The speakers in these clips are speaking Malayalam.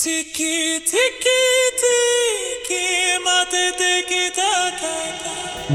Tiki tiki tiki mate tiki taka.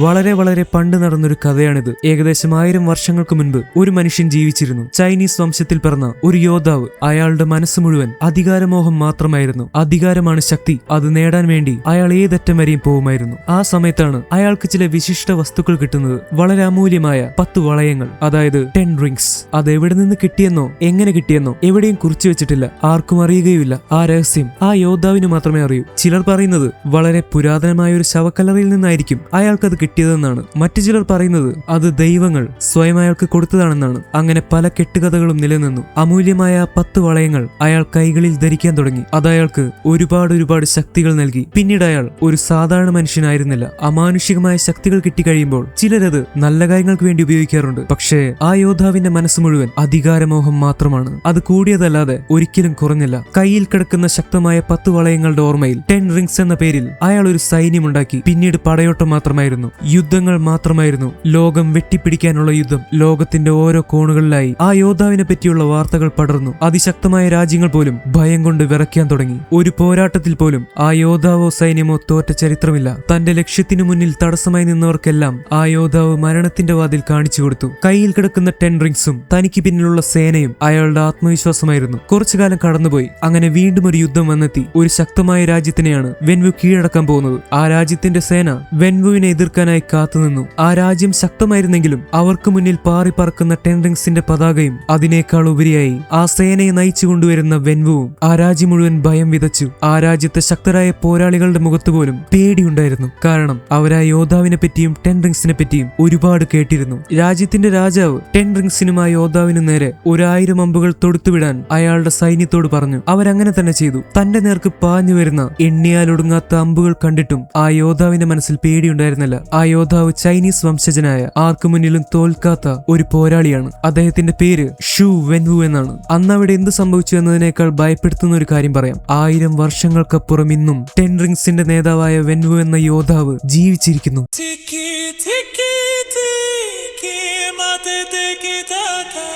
വളരെ പണ്ട് നടന്നൊരു കഥയാണിത്. ഏകദേശം 1000 വർഷങ്ങൾക്ക് മുൻപ് ഒരു മനുഷ്യൻ ജീവിച്ചിരുന്നു. ചൈനീസ് വംശത്തിൽ പിറന്ന ഒരു യോദ്ധാവ്. അയാളുടെ മനസ്സ് മുഴുവൻ അധികാരമോഹം മാത്രമായിരുന്നു. അധികാരമാണ് ശക്തി. അത് നേടാൻ വേണ്ടി അയാൾ ഏതറ്റം വരെയും പോകുമായിരുന്നു. ആ സമയത്താണ് അയാൾക്ക് ചില വിശിഷ്ട വസ്തുക്കൾ കിട്ടുന്നത്. വളരെ അമൂല്യമായ 10 വളയങ്ങൾ, അതായത് 10 റിങ്സ്. അത് എവിടെ നിന്ന് കിട്ടിയെന്നോ എങ്ങനെ കിട്ടിയെന്നോ എവിടെയും കുറിച്ചു വെച്ചിട്ടില്ല. ആർക്കും അറിയുകയില്ല. ആ രഹസ്യം ആ യോദ്ധാവിന് മാത്രമേ അറിയൂ. ചിലർ പറയുന്നത് വളരെ പുരാതനമായ ഒരു ശവക്കല്ലറയിൽ നിന്നായിരിക്കും അയാൾക്കത് കിട്ടിയതെന്നാണ്. മറ്റു ചിലർ പറയുന്നത് അത് ദൈവങ്ങൾ സ്വയം അയാൾക്ക് കൊടുത്തതാണെന്നാണ്. അങ്ങനെ പല കെട്ടുകഥകളും നിലനിന്നു. അമൂല്യമായ 10 വളയങ്ങൾ അയാൾ കൈകളിൽ ധരിക്കാൻ തുടങ്ങി. അത് അയാൾക്ക് ഒരുപാട് ശക്തികൾ നൽകി. പിന്നീട് അയാൾ ഒരു സാധാരണ മനുഷ്യനായിരുന്നില്ല. അമാനുഷികമായ ശക്തികൾ കിട്ടിക്കഴിയുമ്പോൾ ചിലരത് നല്ല കാര്യങ്ങൾക്ക് വേണ്ടി ഉപയോഗിക്കാറുണ്ട്. പക്ഷേ ആ യോദ്ധാവിന്റെ മനസ്സ് മുഴുവൻ അധികാരമോഹം മാത്രമാണ്. അത് കൂടിയതല്ലാതെ ഒരിക്കലും കുറഞ്ഞില്ല. കയ്യിൽ കിടക്കുന്ന ശക്തമായ 10 വളയങ്ങളുടെ ഓർമ്മയിൽ 10 റിങ്സ് എന്ന പേരിൽ അയാൾ ഒരു സൈന്യമുണ്ടാക്കി. പിന്നീട് പടയോട്ടം മാത്രമായിരുന്നു, യുദ്ധങ്ങൾ മാത്രമായിരുന്നു. ലോകം വെട്ടിപ്പിടിക്കാനുള്ള യുദ്ധം. ലോകത്തിന്റെ ഓരോ കോണുകളിലായി ആ യോദ്ധാവിനെ പറ്റിയുള്ള വാർത്തകൾ പടർന്നു. അതിശക്തമായ രാജ്യങ്ങൾ പോലും ഭയം കൊണ്ട് വിറയ്ക്കാൻ തുടങ്ങി. ഒരു പോരാട്ടത്തിൽ പോലും ആ യോദ്ധാവോ സൈന്യമോ തോറ്റ ചരിത്രമില്ല. തന്റെ ലക്ഷ്യത്തിനു മുന്നിൽ തടസ്സമായി നിന്നവർക്കെല്ലാം ആ യോദ്ധാവ് മരണത്തിന്റെ വാതിൽ കാണിച്ചു കൊടുത്തു. കയ്യിൽ കിടക്കുന്ന 10 റിങ്സും തനിക്ക് പിന്നിലുള്ള സേനയും അയാളുടെ ആത്മവിശ്വാസമായിരുന്നു. കുറച്ചുകാലം കടന്നുപോയി. അങ്ങനെ വീണ്ടും ഒരു യുദ്ധം വന്നെത്തി. ഒരു ശക്തമായ രാജ്യത്തിനെയാണ് വെൻവു കീഴടക്കാൻ പോകുന്നത്. ആ രാജ്യത്തിന്റെ സേന വെൻവുവിനെ എതിർക്കാനായി കാത്തുനിന്നു. ആ രാജ്യം ശക്തമായിരുന്നെങ്കിലും അവർക്ക് മുന്നിൽ പാറി പറക്കുന്ന 10 റിങ്സിന്റെ പതാകയും അതിനേക്കാൾ ഉപരിയായി ആ സേനയെ നയിച്ചു കൊണ്ടുവരുന്ന വെൻവുവും ആ രാജ്യം മുഴുവൻ ഭയം വിതച്ചു. ആ രാജ്യത്തെ ശക്തരായ പോരാളികളുടെ മുഖത്ത് പോലും പേടിയുണ്ടായിരുന്നു. കാരണം അവരാ യോദ്ധാവിനെ പറ്റിയും 10 റിങ്സിനെ പറ്റിയും ഒരുപാട് കേട്ടിരുന്നു. രാജ്യത്തിന്റെ രാജാവ് 10 റിങ്സിനും ആ യോദ്ധാവിനു നേരെ 1000 അമ്പുകൾ തൊടുത്തുവിടാൻ അയാളുടെ സൈന്യത്തോട് പറഞ്ഞു. അവരങ്ങനെ തന്നെ ചെയ്തു. തന്റെ നേർക്ക് പാഞ്ഞു വരുന്ന എണ്ണിയാലൊടുങ്ങാത്ത അമ്പുകൾ കണ്ടിട്ടും ആ യോദ്ധാവിന്റെ മനസ്സിൽ പേടിയുണ്ടായിരുന്നില്ല. ആ യോദ്ധാവ് ചൈനീസ് വംശജനായ ആർക്കു മുന്നിലും തോൽക്കാത്ത ഒരു പോരാളിയാണ്. അദ്ദേഹത്തിന്റെ പേര് ഷു വെൻവു എന്നാണ്. അന്ന് അവിടെ എന്ത് സംഭവിച്ചു എന്നതിനേക്കാൾ ഭയപ്പെടുത്തുന്ന ഒരു കാര്യം പറയാം. 1000 വർഷങ്ങൾക്കപ്പുറം ഇന്നും 10 റിങ്സിന്റെ നേതാവായ വെൻവു എന്ന യോദ്ധാവ് ജീവിച്ചിരിക്കുന്നു. Tiki tiki tiki mate tiki taka.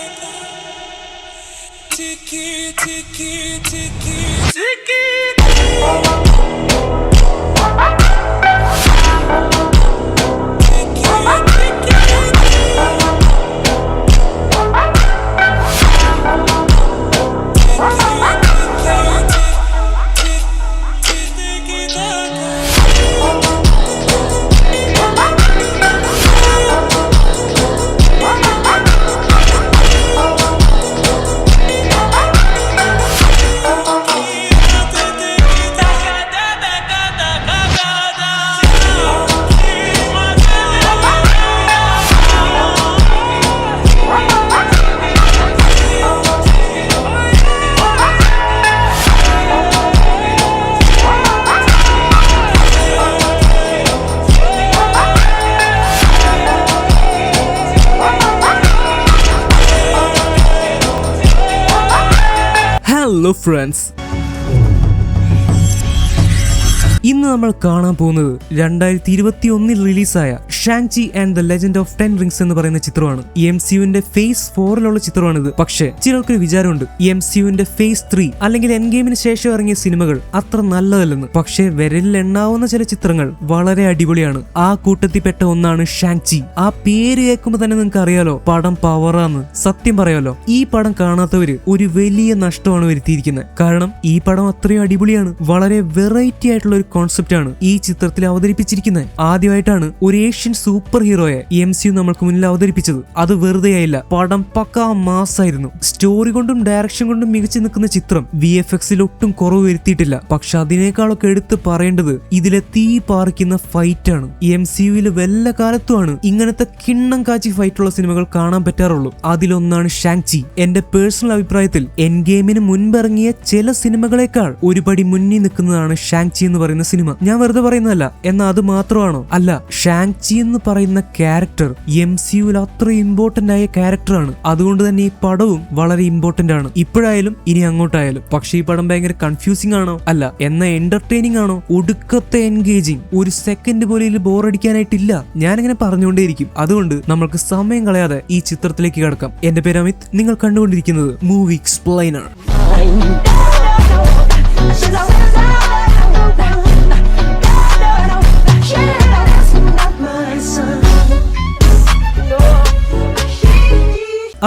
Tiki tiki tiki tiki. Hello friends, ഇന്ന് നമ്മൾ കാണാൻ പോകുന്നത് 2021 റിലീസായ Shang Chi and the legend of 10 rings എന്ന് പറയുന്ന ചിത്രമാണ്. MCUവിന്റെ ഫേസ് 4 ചിത്രമാണിത്. പക്ഷേ ചിലർക്കൊരു വിചാരമുണ്ട്, MCUവിന്റെ ഫേസ് 3 അല്ലെങ്കിൽ എൻ ഗെയിമിന് ശേഷം ഇറങ്ങിയ സിനിമകൾ അത്ര നല്ലതല്ലെന്ന്. പക്ഷേ വിരലിൽ എണ്ണാവുന്ന ചില ചിത്രങ്ങൾ വളരെ അടിപൊളിയാണ്. ആ കൂട്ടത്തിൽപ്പെട്ട ഒന്നാണ് ഷാങ്-ചി. ആ പേര് കേൾക്കുമ്പോൾ തന്നെ നിങ്ങൾക്ക് അറിയാലോ, പടം പവറാന്ന്. സത്യം പറയാലോ, ഈ പടം കാണാത്തവര് ഒരു വലിയ നഷ്ടമാണ് വരുത്തിയിരിക്കുന്നത്. കാരണം ഈ പടം അത്രയും അടിപൊളിയാണ്. വളരെ വെറൈറ്റി ആയിട്ടുള്ള ഒരു കോൺസെപ്റ്റ് ആണ് ഈ ചിത്രത്തിൽ അവതരിപ്പിച്ചിരിക്കുന്നത്. ആദ്യമായിട്ടാണ് ഒരു ഏഷ്യൻ സൂപ്പർ ഹീറോയെ MCU നമ്മൾക്ക് മുന്നിൽ അവതരിപ്പിച്ചത്. അത് വെറുതെയായില്ല, പടം പക്കാ മാസായിരുന്നു. സ്റ്റോറി കൊണ്ടും ഡയറക്ഷൻ കൊണ്ടും മികച്ചു നിൽക്കുന്ന ചിത്രം. VFX-ൽ ഒട്ടും കുറവ് വരുത്തിയിട്ടില്ല. പക്ഷെ അതിനേക്കാളൊക്കെ എടുത്ത് പറയേണ്ടത് ഇതിലെ തീ പാറിക്കുന്ന ഫൈറ്റ് ആണ്. MCU-ൽ വല്ല കാലത്തുമാണ് ഇങ്ങനത്തെ കിണ്ണം കാച്ചി ഫൈറ്റുള്ള സിനിമകൾ കാണാൻ പറ്റാറുള്ളൂ. അതിലൊന്നാണ് ഷാങ്-ചി. എന്റെ പേഴ്സണൽ അഭിപ്രായത്തിൽ എൻ ഗെയിമിന് മുൻപിറങ്ങിയ ചില സിനിമകളെക്കാൾ ഒരുപടി മുന്നിൽ നിൽക്കുന്നതാണ് ഷാങ്-ചി എന്ന് പറയുന്ന സിനിമ. ഞാൻ വെറുതെ പറയുന്നതല്ല. എന്നാൽ അത് മാത്രമാണോ? അല്ല, ഷാങ്-ചി എന്ന് പറയുന്ന ക്യാരക്ടർ MCU-ൽ അത്ര ഇമ്പോർട്ടന്റ് ആയ ക്യാരക്ടറാണ്. അതുകൊണ്ട് തന്നെ ഈ പടവും വളരെ ഇമ്പോർട്ടന്റ് ആണ്, ഇപ്പോഴായാലും ഇനി അങ്ങോട്ടായാലും. പക്ഷെ ഈ പടം ഭയങ്കര കൺഫ്യൂസിംഗ് ആണോ? അല്ല. എന്നാൽ എന്റർടൈനിങ് ആണോ? ഒടുക്കത്തെ എൻഗേജിങ്. ഒരു സെക്കൻഡ് പോലും ഇതിൽ ബോറടിക്കാനായിട്ടില്ല. ഞാനിങ്ങനെ പറഞ്ഞുകൊണ്ടേയിരിക്കും. അതുകൊണ്ട് നമ്മൾക്ക് സമയം കളയാതെ ഈ ചിത്രത്തിലേക്ക് കടക്കാം. എന്റെ പേര് അമിത്. നിങ്ങൾ കണ്ടുകൊണ്ടിരിക്കുന്നത് മൂവി എക്സ്പ്ലെയിനർ.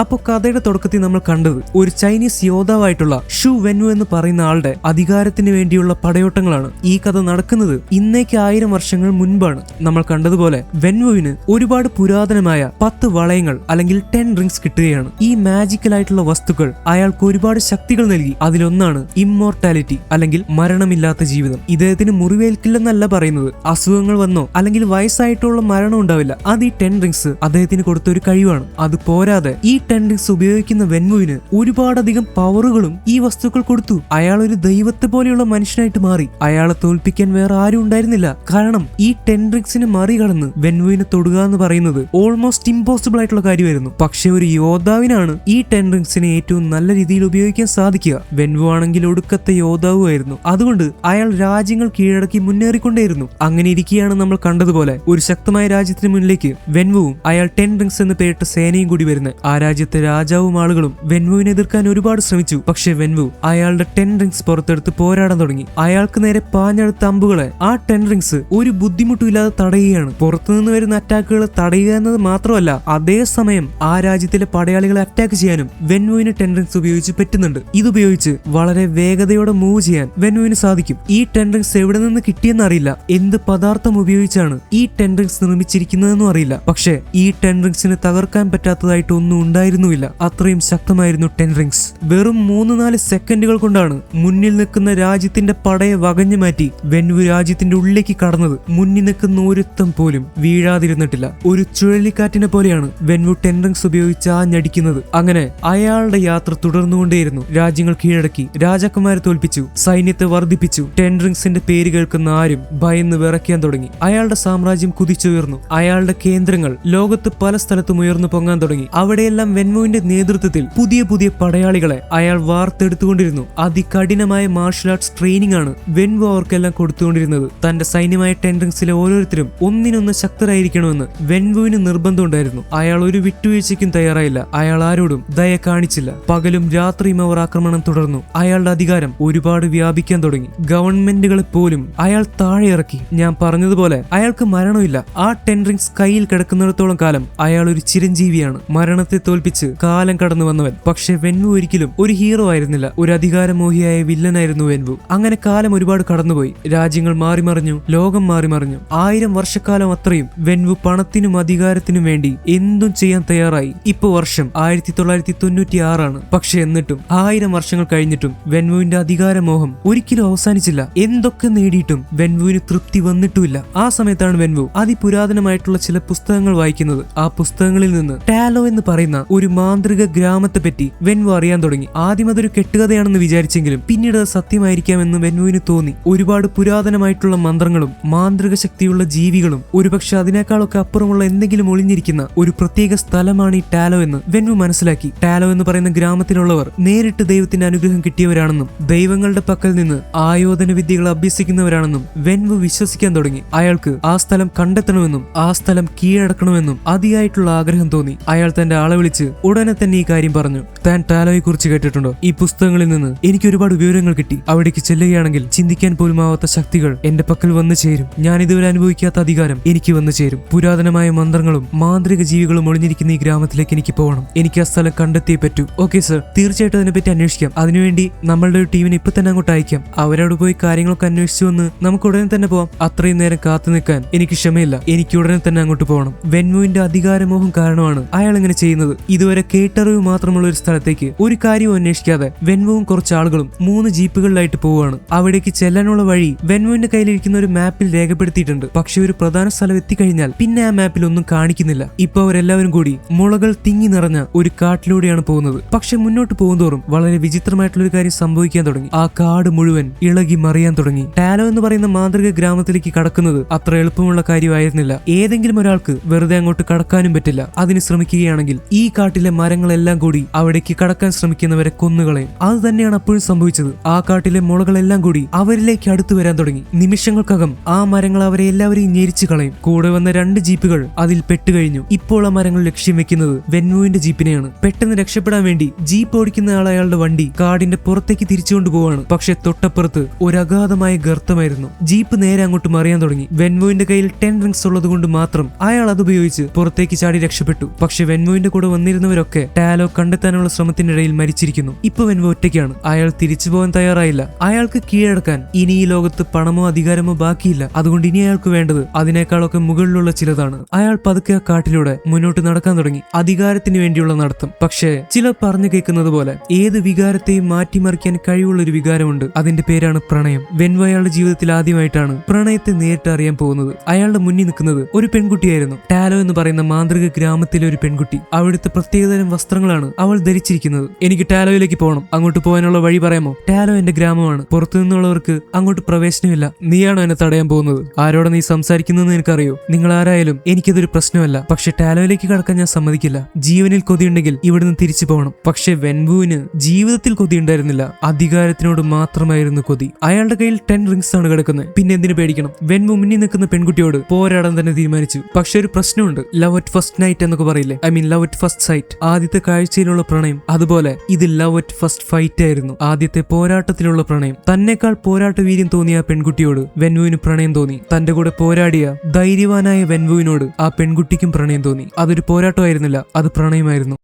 അപ്പോൾ കഥയുടെ തുടക്കത്തിൽ നമ്മൾ കണ്ടത് ഒരു ചൈനീസ് യോദ്ധാവായിട്ടുള്ള ഷു വെൻവു എന്ന് പറയുന്ന ആളുടെ അധികാരത്തിന് വേണ്ടിയുള്ള പടയോട്ടങ്ങളാണ്. ഈ കഥ നടക്കുന്നത് ഇന്നേക്ക് 1000 വർഷങ്ങൾ മുൻപാണ്. നമ്മൾ കണ്ടതുപോലെ വെൻവുവിന് ഒരുപാട് പുരാതനമായ 10 വളയങ്ങൾ അല്ലെങ്കിൽ 10 റിങ്സ് കിട്ടുകയാണ്. ഈ മാജിക്കൽ ആയിട്ടുള്ള വസ്തുക്കൾ അയാൾക്ക് ഒരുപാട് ശക്തികൾ നൽകി. അതിലൊന്നാണ് ഇമ്മോർട്ടാലിറ്റി അല്ലെങ്കിൽ മരണമില്ലാത്ത ജീവിതം. ഇദ്ദേഹത്തിന് മുറിവേൽക്കില്ലെന്നല്ല പറയുന്നത്, അസുഖങ്ങൾ വന്നോ അല്ലെങ്കിൽ വയസ്സായിട്ടുള്ള മരണം ഉണ്ടാവില്ല. അത് ഈ 10 റിങ്സ് അദ്ദേഹത്തിന് കൊടുത്ത ഒരു കഴിവാണ്. അത് പോരാതെ ഈ 10 റിങ്സ് ഉപയോഗിക്കുന്ന വെൻവുവിന് ഒരുപാടധികം പവറുകളും ഈ വസ്തുക്കൾ കൊടുത്തു. അയാൾ ഒരു ദൈവത്തെ പോലെയുള്ള മനുഷ്യനായിട്ട് മാറി. അയാളെ തോൽപ്പിക്കാൻ വേറെ ആരും ഉണ്ടായിരുന്നില്ല. കാരണം ഈ 10 റിങ്സിനെ മറികടന്ന് വെൻവുവിനെ തൊടുക എന്ന് പറയുന്നത് ഓൾമോസ്റ്റ് ഇമ്പോസിബിൾ ആയിട്ടുള്ള കാര്യമായിരുന്നു. പക്ഷെ ഒരു യോദ്ധാവിനാണ് ഈ 10 റിങ്സിനെ ഏറ്റവും നല്ല രീതിയിൽ ഉപയോഗിക്കാൻ സാധിക്കുക. വെൻവു ആണെങ്കിൽ ഒടുക്കത്തെ യോദ്ധാവുമായിരുന്നു. അതുകൊണ്ട് അയാൾ രാജ്യങ്ങൾ കീഴടക്കി മുന്നേറിക്കൊണ്ടേയിരുന്നു. അങ്ങനെ ഇരിക്കുകയാണ് നമ്മൾ കണ്ടതുപോലെ ഒരു ശക്തമായ രാജ്യത്തിന് മുന്നിലേക്ക് വെൻവുവും അയാൾ 10 റിങ്സ് എന്ന് പേരിട്ട സേനയും കൂടി വരുന്നത്. ആ രാജ്യത്തെ രാജാവും ആളുകളും വെൻവുവിനെ എതിർക്കാൻ ഒരുപാട് ശ്രമിച്ചു. പക്ഷെ വെൻവു അയാളുടെ 10 റിങ്സ് പുറത്തെടുത്ത് പോരാടാൻ തുടങ്ങി. അയാൾക്ക് നേരെ പാഞ്ഞെടുത്ത അമ്പുകളെ ആ 10 റിങ്സ് ഒരു ബുദ്ധിമുട്ടും ഇല്ലാതെ തടയുകയാണ്. പുറത്തുനിന്ന് വരുന്ന അറ്റാക്കുകളെ തടയുക എന്നത് മാത്രമല്ല, അതേസമയം ആ രാജ്യത്തിലെ പടയാളികളെ അറ്റാക്ക് ചെയ്യാനും വെൻവുവിന് 10 റിങ്സ് ഉപയോഗിച്ച് പറ്റുന്നുണ്ട്. ഇതുപയോഗിച്ച് വളരെ വേഗതയോടെ മൂവ് ചെയ്യാൻ വെൻവുവിന് സാധിക്കും. ഈ 10 റിങ്സ് എവിടെ നിന്ന് കിട്ടിയെന്ന് അറിയില്ല, എന്ത് പദാർത്ഥം ഉപയോഗിച്ചാണ് ഈ 10 റിങ്സ് നിർമ്മിച്ചിരിക്കുന്നതെന്നും അറിയില്ല. പക്ഷെ ഈ 10 റിങ്സിന് തകർക്കാൻ പറ്റാത്തതായിട്ട് ഒന്നും ഉണ്ടായിരുന്നുമില്ല. അത്രയും ശക്തമായിരുന്നു 10 റിങ്സ്. വെറും 3-4 സെക്കൻഡുകൾ കൊണ്ടാണ് മുന്നിൽ നിൽക്കുന്ന രാജ്യത്തിന്റെ പടയെ വകഞ്ഞു മാറ്റി വെൻവു രാജ്യത്തിന്റെ ഉള്ളിലേക്ക് കടന്നത്. മുന്നിൽ നിൽക്കുന്ന ഒരുത്തം പോലും വീഴാതിരുന്നിട്ടില്ല. ഒരു ചുഴലിക്കാറ്റിനെ പോലെയാണ് വെൻവു 10 റിങ്സ് ഉപയോഗിച്ച് ആഞ്ഞടിക്കുന്നത്. അങ്ങനെ അയാളുടെ യാത്ര തുടർന്നുകൊണ്ടേയിരുന്നു. രാജ്യങ്ങൾ കീഴടക്കി, രാജാക്കന്മാരെ തോൽപ്പിച്ചു, സൈന്യത്തെ വർദ്ധിപ്പിച്ചു. 10 റിങ്സിന്റെ പേര് കേൾക്കുന്ന ആരും ഭയന്ന് വിറയ്ക്കാൻ തുടങ്ങി. അയാളുടെ സാമ്രാജ്യം കുതിച്ചുയർന്നു. അയാളുടെ കേന്ദ്രങ്ങൾ ലോകത്ത് പല സ്ഥലത്തും ഉയർന്നു പൊങ്ങാൻ തുടങ്ങി. അവിടെയെല്ലാം വെൻവുവിന്റെ നേതൃത്വത്തിൽ പുതിയ പുതിയ പടയാളികളെ അയാൾ വാർത്തെടുത്തുകൊണ്ടിരുന്നു. അതികഠിനമായ മാർഷൽ ആർട്സ് ട്രെയിനിങ് ആണ് വെൻവു അവർക്കെല്ലാം കൊടുത്തുകൊണ്ടിരുന്നത്. തന്റെ സൈന്യമായ 10 റിങ്സിലെ ഓരോരുത്തരും ഒന്നിനൊന്ന് ശക്തരായിരിക്കണമെന്ന് വെൻവുവിന് നിർബന്ധമുണ്ടായിരുന്നു. അയാൾ ഒരു വിട്ടുവീഴ്ചയ്ക്കും തയ്യാറായില്ല. അയാൾ ആരോടും ദയ കാണിച്ചില്ല. പകലും രാത്രിയും അവർ ആക്രമണം തുടർന്നു. അയാളുടെ അധികാരം ഒരുപാട് വ്യാപിക്കാൻ തുടങ്ങി. ഗവൺമെന്റുകളെ പോലും അയാൾ താഴെ ഇറക്കി. ഞാൻ പറഞ്ഞതുപോലെ അയാൾക്ക് മരണമില്ല. ആ 10 റിങ്സ് കയ്യിൽ കിടക്കുന്നിടത്തോളം കാലം അയാൾ ഒരു ചിരഞ്ജീവിയാണ്. മരണത്തെ തോൽപ്പിച്ച് കാലം കടന്നു വന്നവൻ. പക്ഷെ വെൻവു ഒരിക്കലും ഒരു ഹീറോ ആയിരുന്നില്ല. ഒരു അധികാരമോഹിയായ വില്ലനായിരുന്നു വെൻവു. അങ്ങനെ കാലം ഒരുപാട് കടന്നുപോയി. രാജ്യങ്ങൾ മാറിമറിഞ്ഞു, ലോകം മാറിമറിഞ്ഞു. 1000 വർഷക്കാലം അത്രയും വെൻവു പണത്തിനും അധികാരത്തിനും വേണ്ടി എന്തും ചെയ്യാൻ തയ്യാറായി. ഇപ്പൊ വർഷം 1996 ആണ്. പക്ഷെ എന്നിട്ടും 1000 വർഷങ്ങൾ കഴിഞ്ഞിട്ടും വെൻവുവിന്റെ അധികാരമോഹം ഒരിക്കലും അവസാനിച്ചില്ല. എന്തൊക്കെ നേടിയിട്ടും വെൻവുവിന് തൃപ്തി വന്നിട്ടുമില്ല. ആ സമയത്താണ് വെൻവു അതിപുരാതനമായിട്ടുള്ള ചില പുസ്തകങ്ങൾ വായിക്കുന്നത്. ആ പുസ്തകങ്ങളിൽ നിന്ന് ടാലോ എന്ന് പറയുന്ന ഒരു മാന്ത്രിക ഗ്രാമത്തെ പറ്റി വെൻവു അറിയാൻ തുടങ്ങി. ആദ്യം അതൊരു കെട്ടുകഥയാണെന്ന് വിചാരിച്ചെങ്കിലും പിന്നീട് അത് സത്യമായിരിക്കാമെന്ന് വെൻവുവിന് തോന്നി. ഒരുപാട് പുരാതനമായിട്ടുള്ള മന്ത്രങ്ങളും മാന്ത്രിക ശക്തിയുള്ള ജീവികളും ഒരുപക്ഷെ അതിനേക്കാളൊക്കെ അപ്പുറമുള്ള എന്തെങ്കിലും ഒളിഞ്ഞിരിക്കുന്ന ഒരു പ്രത്യേക സ്ഥലമാണ് ഈ ടാലോ എന്ന് വെൻവു മനസ്സിലാക്കി. ടാലോ എന്ന് പറയുന്ന ഗ്രാമത്തിലുള്ളവർ നേരിട്ട് ദൈവത്തിന്റെ അനുഗ്രഹം കിട്ടിയവരാണെന്നും ദൈവങ്ങളുടെ പക്കൽ നിന്ന് ആയോധന വിദ്യകൾ അഭ്യസിക്കുന്നവരാണെന്നും വെൻവു വിശ്വസിക്കാൻ തുടങ്ങി. അയാൾക്ക് ആ സ്ഥലം കണ്ടെത്തണമെന്നും ആ സ്ഥലം കീഴടക്കണമെന്നും അതിയായിട്ടുള്ള ആഗ്രഹം തോന്നി. അയാൾ തന്റെ ആളെ വിളിച്ച് ഉടനെ തന്നെ ഈ കാര്യം പറഞ്ഞു. താൻ ടാലോയെ കുറിച്ച് കേട്ടിട്ടുണ്ടോ? ഈ പുസ്തകങ്ങളിൽ നിന്ന് എനിക്ക് ഒരുപാട് വിവരങ്ങൾ കിട്ടി. അവിടേക്ക് ചെല്ലുകയാണെങ്കിൽ ചിന്തിക്കാൻ പോലും ആവാത്ത ശക്തികൾ എന്റെ പക്കൽ വന്നു ചേരും. ഞാൻ ഇതുവരെ അനുഭവിക്കാത്ത അധികാരം എനിക്ക് വന്നു ചേരും. പുരാതനമായ മന്ത്രങ്ങളും മാന്ത്രിക ജീവികളും ഒളിഞ്ഞിരിക്കുന്ന ഈ ഗ്രാമത്തിലേക്ക് എനിക്ക് പോകണം. എനിക്ക് ആ സ്ഥലം കണ്ടെത്തിയേ പറ്റൂ. ഓക്കെ സർ, തീർച്ചയായിട്ടും അതിനെപ്പറ്റി അന്വേഷിക്കാം. അതിനുവേണ്ടി നമ്മളുടെ ഒരു ടീമിനെ ഇപ്പൊ തന്നെ അങ്ങോട്ട് അയക്കാം. അവരോട് പോയി കാര്യങ്ങളൊക്കെ അന്വേഷിച്ചു വന്ന് നമുക്ക് ഉടനെ തന്നെ പോവാം. അത്രയും നേരം കാത്തു നിൽക്കാൻ എനിക്ക് ക്ഷമയില്ല. എനിക്ക് ഉടനെ തന്നെ അങ്ങോട്ട് പോകണം. വെൻവുവിന്റെ അധികാരമോഹം കാരണമാണ് അയാൾ ഇങ്ങനെ ചെയ്യുന്നത്. ഇതുവരെ കേട്ടറിവ് മാത്രമുള്ള ഒരു സ്ഥലത്തേക്ക് ഒരു കാര്യവും അന്വേഷിക്കാതെ വെൻവുവും കുറച്ച് ആളുകളും 3 ജീപ്പുകളിലായിട്ട് പോവുകയാണ്. അവിടേക്ക് ചെല്ലാനുള്ള വഴി വെൻവുവിന്റെ കയ്യിലിരിക്കുന്ന ഒരു മാപ്പിൽ രേഖപ്പെടുത്തിയിട്ടുണ്ട്. പക്ഷെ ഒരു പ്രധാന സ്ഥലം എത്തിക്കഴിഞ്ഞാൽ പിന്നെ ആ മാപ്പിൽ ഒന്നും കാണിക്കുന്നില്ല. ഇപ്പൊ അവരെല്ലാവരും കൂടി മുളകൾ തിങ്ങി നിറഞ്ഞ ഒരു കാട്ടിലൂടെയാണ് പോകുന്നത്. പക്ഷെ മുന്നോട്ട് പോകുന്തോറും വളരെ വിചിത്രമായിട്ടുള്ള ഒരു കാര്യം സംഭവിക്കാൻ തുടങ്ങി. ആ കാട് മുഴുവൻ ഇളകി മറിയാൻ തുടങ്ങി. ടാലോ എന്ന് പറയുന്ന മാന്ത്രിക ഗ്രാമത്തിലേക്ക് കടക്കുന്നത് അത്ര എളുപ്പമുള്ള കാര്യമായിരുന്നില്ല. ഏതെങ്കിലും ഒരാൾക്ക് വെറുതെ അങ്ങോട്ട് കടക്കാനും പറ്റില്ല. അതിന് ശ്രമിക്കുകയാണെങ്കിൽ ഈ കാട്ടിലെ മരങ്ങളെല്ലാം കൂടി അവിടേക്ക് കടക്കാൻ ശ്രമിക്കുന്നവരെ കൊന്നുകളയും. അത് തന്നെയാണ് അപ്പോഴും സംഭവിച്ചത്. ആ കാട്ടിലെ മുളകളെല്ലാം കൂടി അവരിലേക്ക് അടുത്തു വരാൻ തുടങ്ങി. നിമിഷങ്ങൾക്കകം ആ മരങ്ങൾ അവരെ എല്ലാവരെയും ഞെരിച്ചു കളയും. കൂടെ വന്ന 2 ജീപ്പുകൾ അതിൽ പെട്ടുകഴിഞ്ഞു. ഇപ്പോൾ ആ മരങ്ങൾ ലക്ഷ്യം വെക്കുന്നത് വെൻവുവിന്റെ ജീപ്പിനെയാണ്. പെട്ടെന്ന് രക്ഷപ്പെടാൻ വേണ്ടി ജീപ്പ് ഓടിക്കുന്ന ആൾ അയാളുടെ വണ്ടി കാടിന്റെ പുറത്തേക്ക് തിരിച്ചുകൊണ്ട് പോവാണ്. പക്ഷെ തൊട്ടപ്പുറത്ത് ഒരു അഗാധമായ ഗർത്തമായിരുന്നു. ജീപ്പ് നേരെ അങ്ങോട്ട് മറിയാൻ തുടങ്ങി. വെൻവുവിന്റെ കയ്യിൽ 10 റിങ്സ് ഉള്ളത് കൊണ്ട് മാത്രം അയാൾ അതുപയോഗിച്ച് പുറത്തേക്ക് ചാടി രക്ഷപ്പെട്ടു. പക്ഷെ വെൻവുവിന്റെ കൂടെ വന്നിരുന്ന വന്നിരുന്നവരൊക്കെ ടാലോ കണ്ടെത്താനുള്ള ശ്രമത്തിനിടയിൽ മരിച്ചിരിക്കുന്നു. ഇപ്പൊ വെൻവു ഒറ്റയ്ക്കാണ്. അയാൾ തിരിച്ചു പോകാൻ തയ്യാറായില്ല. അയാൾക്ക് കീഴടക്കാൻ ഇനി ഈ ലോകത്ത് പണമോ അധികാരമോ ബാക്കിയില്ല. അതുകൊണ്ട് ഇനി അയാൾക്ക് വേണ്ടത് അതിനേക്കാളൊക്കെ മുകളിലുള്ള ചിലതാണ്. അയാൾ പതുക്കെ ആ കാട്ടിലൂടെ മുന്നോട്ട് നടക്കാൻ തുടങ്ങി. അധികാരത്തിന് വേണ്ടിയുള്ള നടത്തം. പക്ഷേ ചിലർ പറഞ്ഞു കേൾക്കുന്നത് പോലെ ഏത് വികാരത്തെയും മാറ്റിമറിക്കാൻ കഴിവുള്ള ഒരു വികാരമുണ്ട്. അതിന്റെ പേരാണ് പ്രണയം. വെൻവു അയാളുടെ ജീവിതത്തിൽ ആദ്യമായിട്ടാണ് പ്രണയത്തെ നേരിട്ട് അറിയാൻ പോകുന്നത്. അയാളുടെ മുന്നിൽ നിൽക്കുന്നത് ഒരു പെൺകുട്ടിയായിരുന്നു. ടാലോ എന്ന് പറയുന്ന മാന്ത്രിക ഗ്രാമത്തിലെ ഒരു പെൺകുട്ടി. അവിടുത്തെ പ്രത്യേകതരം വസ്ത്രങ്ങളാണ് അവൾ ധരിച്ചിരിക്കുന്നത്. എനിക്ക് ടാലോയിലേക്ക് പോകണം. അങ്ങോട്ട് പോകാനുള്ള വഴി പറയാമോ? ടാലോ എന്റെ ഗ്രാമമാണ്. പുറത്തു നിന്നുള്ളവർക്ക് അങ്ങോട്ട് പ്രവേശനമില്ല. നീയാണോ എന്നെ തടയാൻ പോകുന്നത്? ആരോടെ നീ സംസാരിക്കുന്നതെന്ന് എനിക്കറിയോ? നിങ്ങൾ ആരായാലും എനിക്കതൊരു പ്രശ്നമല്ല. പക്ഷെ ടാലോയിലേക്ക് കടക്കാൻ ഞാൻ സമ്മതിക്കില്ല. ജീവനിൽ കൊതിയുണ്ടെങ്കിൽ ഇവിടുന്ന് തിരിച്ചു പോകണം. പക്ഷെ വെൻവുവിന് ജീവിതത്തിൽ കൊതിയുണ്ടായിരുന്നില്ല. അധികാരത്തിനോട് മാത്രമായിരുന്നു കൊതി. അയാളുടെ കയ്യിൽ 10 റിങ്സ് ആണ് കിടക്കുന്നത്. പിന്നെ എന്തിനു പേടിക്കണം? വെൻവു മുന്നിൽ നിൽക്കുന്ന പെൺകുട്ടിയോട് പോരാടാൻ തന്നെ തീരുമാനിച്ചു. പക്ഷെ ഒരു പ്രശ്നമുണ്ട്. ലവ് അറ്റ് ഫസ്റ്റ് നൈറ്റ് എന്നൊക്കെ പറയില്ലേ? I mean love at first sight. ആദ്യത്തെ കാഴ്ചയിലുള്ള പ്രണയം. അതുപോലെ ഇത് ലവ് അറ്റ് ഫസ്റ്റ് ഫൈറ്റ് ആയിരുന്നു. ആദ്യത്തെ പോരാട്ടത്തിലുള്ള പ്രണയം. തന്നെക്കാൾ പോരാട്ട വീര്യം തോന്നിയ ആ പെൺകുട്ടിയോട് വെൻവുവിന് പ്രണയം തോന്നി. തന്റെ കൂടെ പോരാടിയ ധൈര്യവാനായ വെൻവുവിനോട് ആ പെൺകുട്ടിക്കും പ്രണയം തോന്നി. അതൊരു പോരാട്ടമായിരുന്നില്ല, അത് പ്രണയമായിരുന്നു.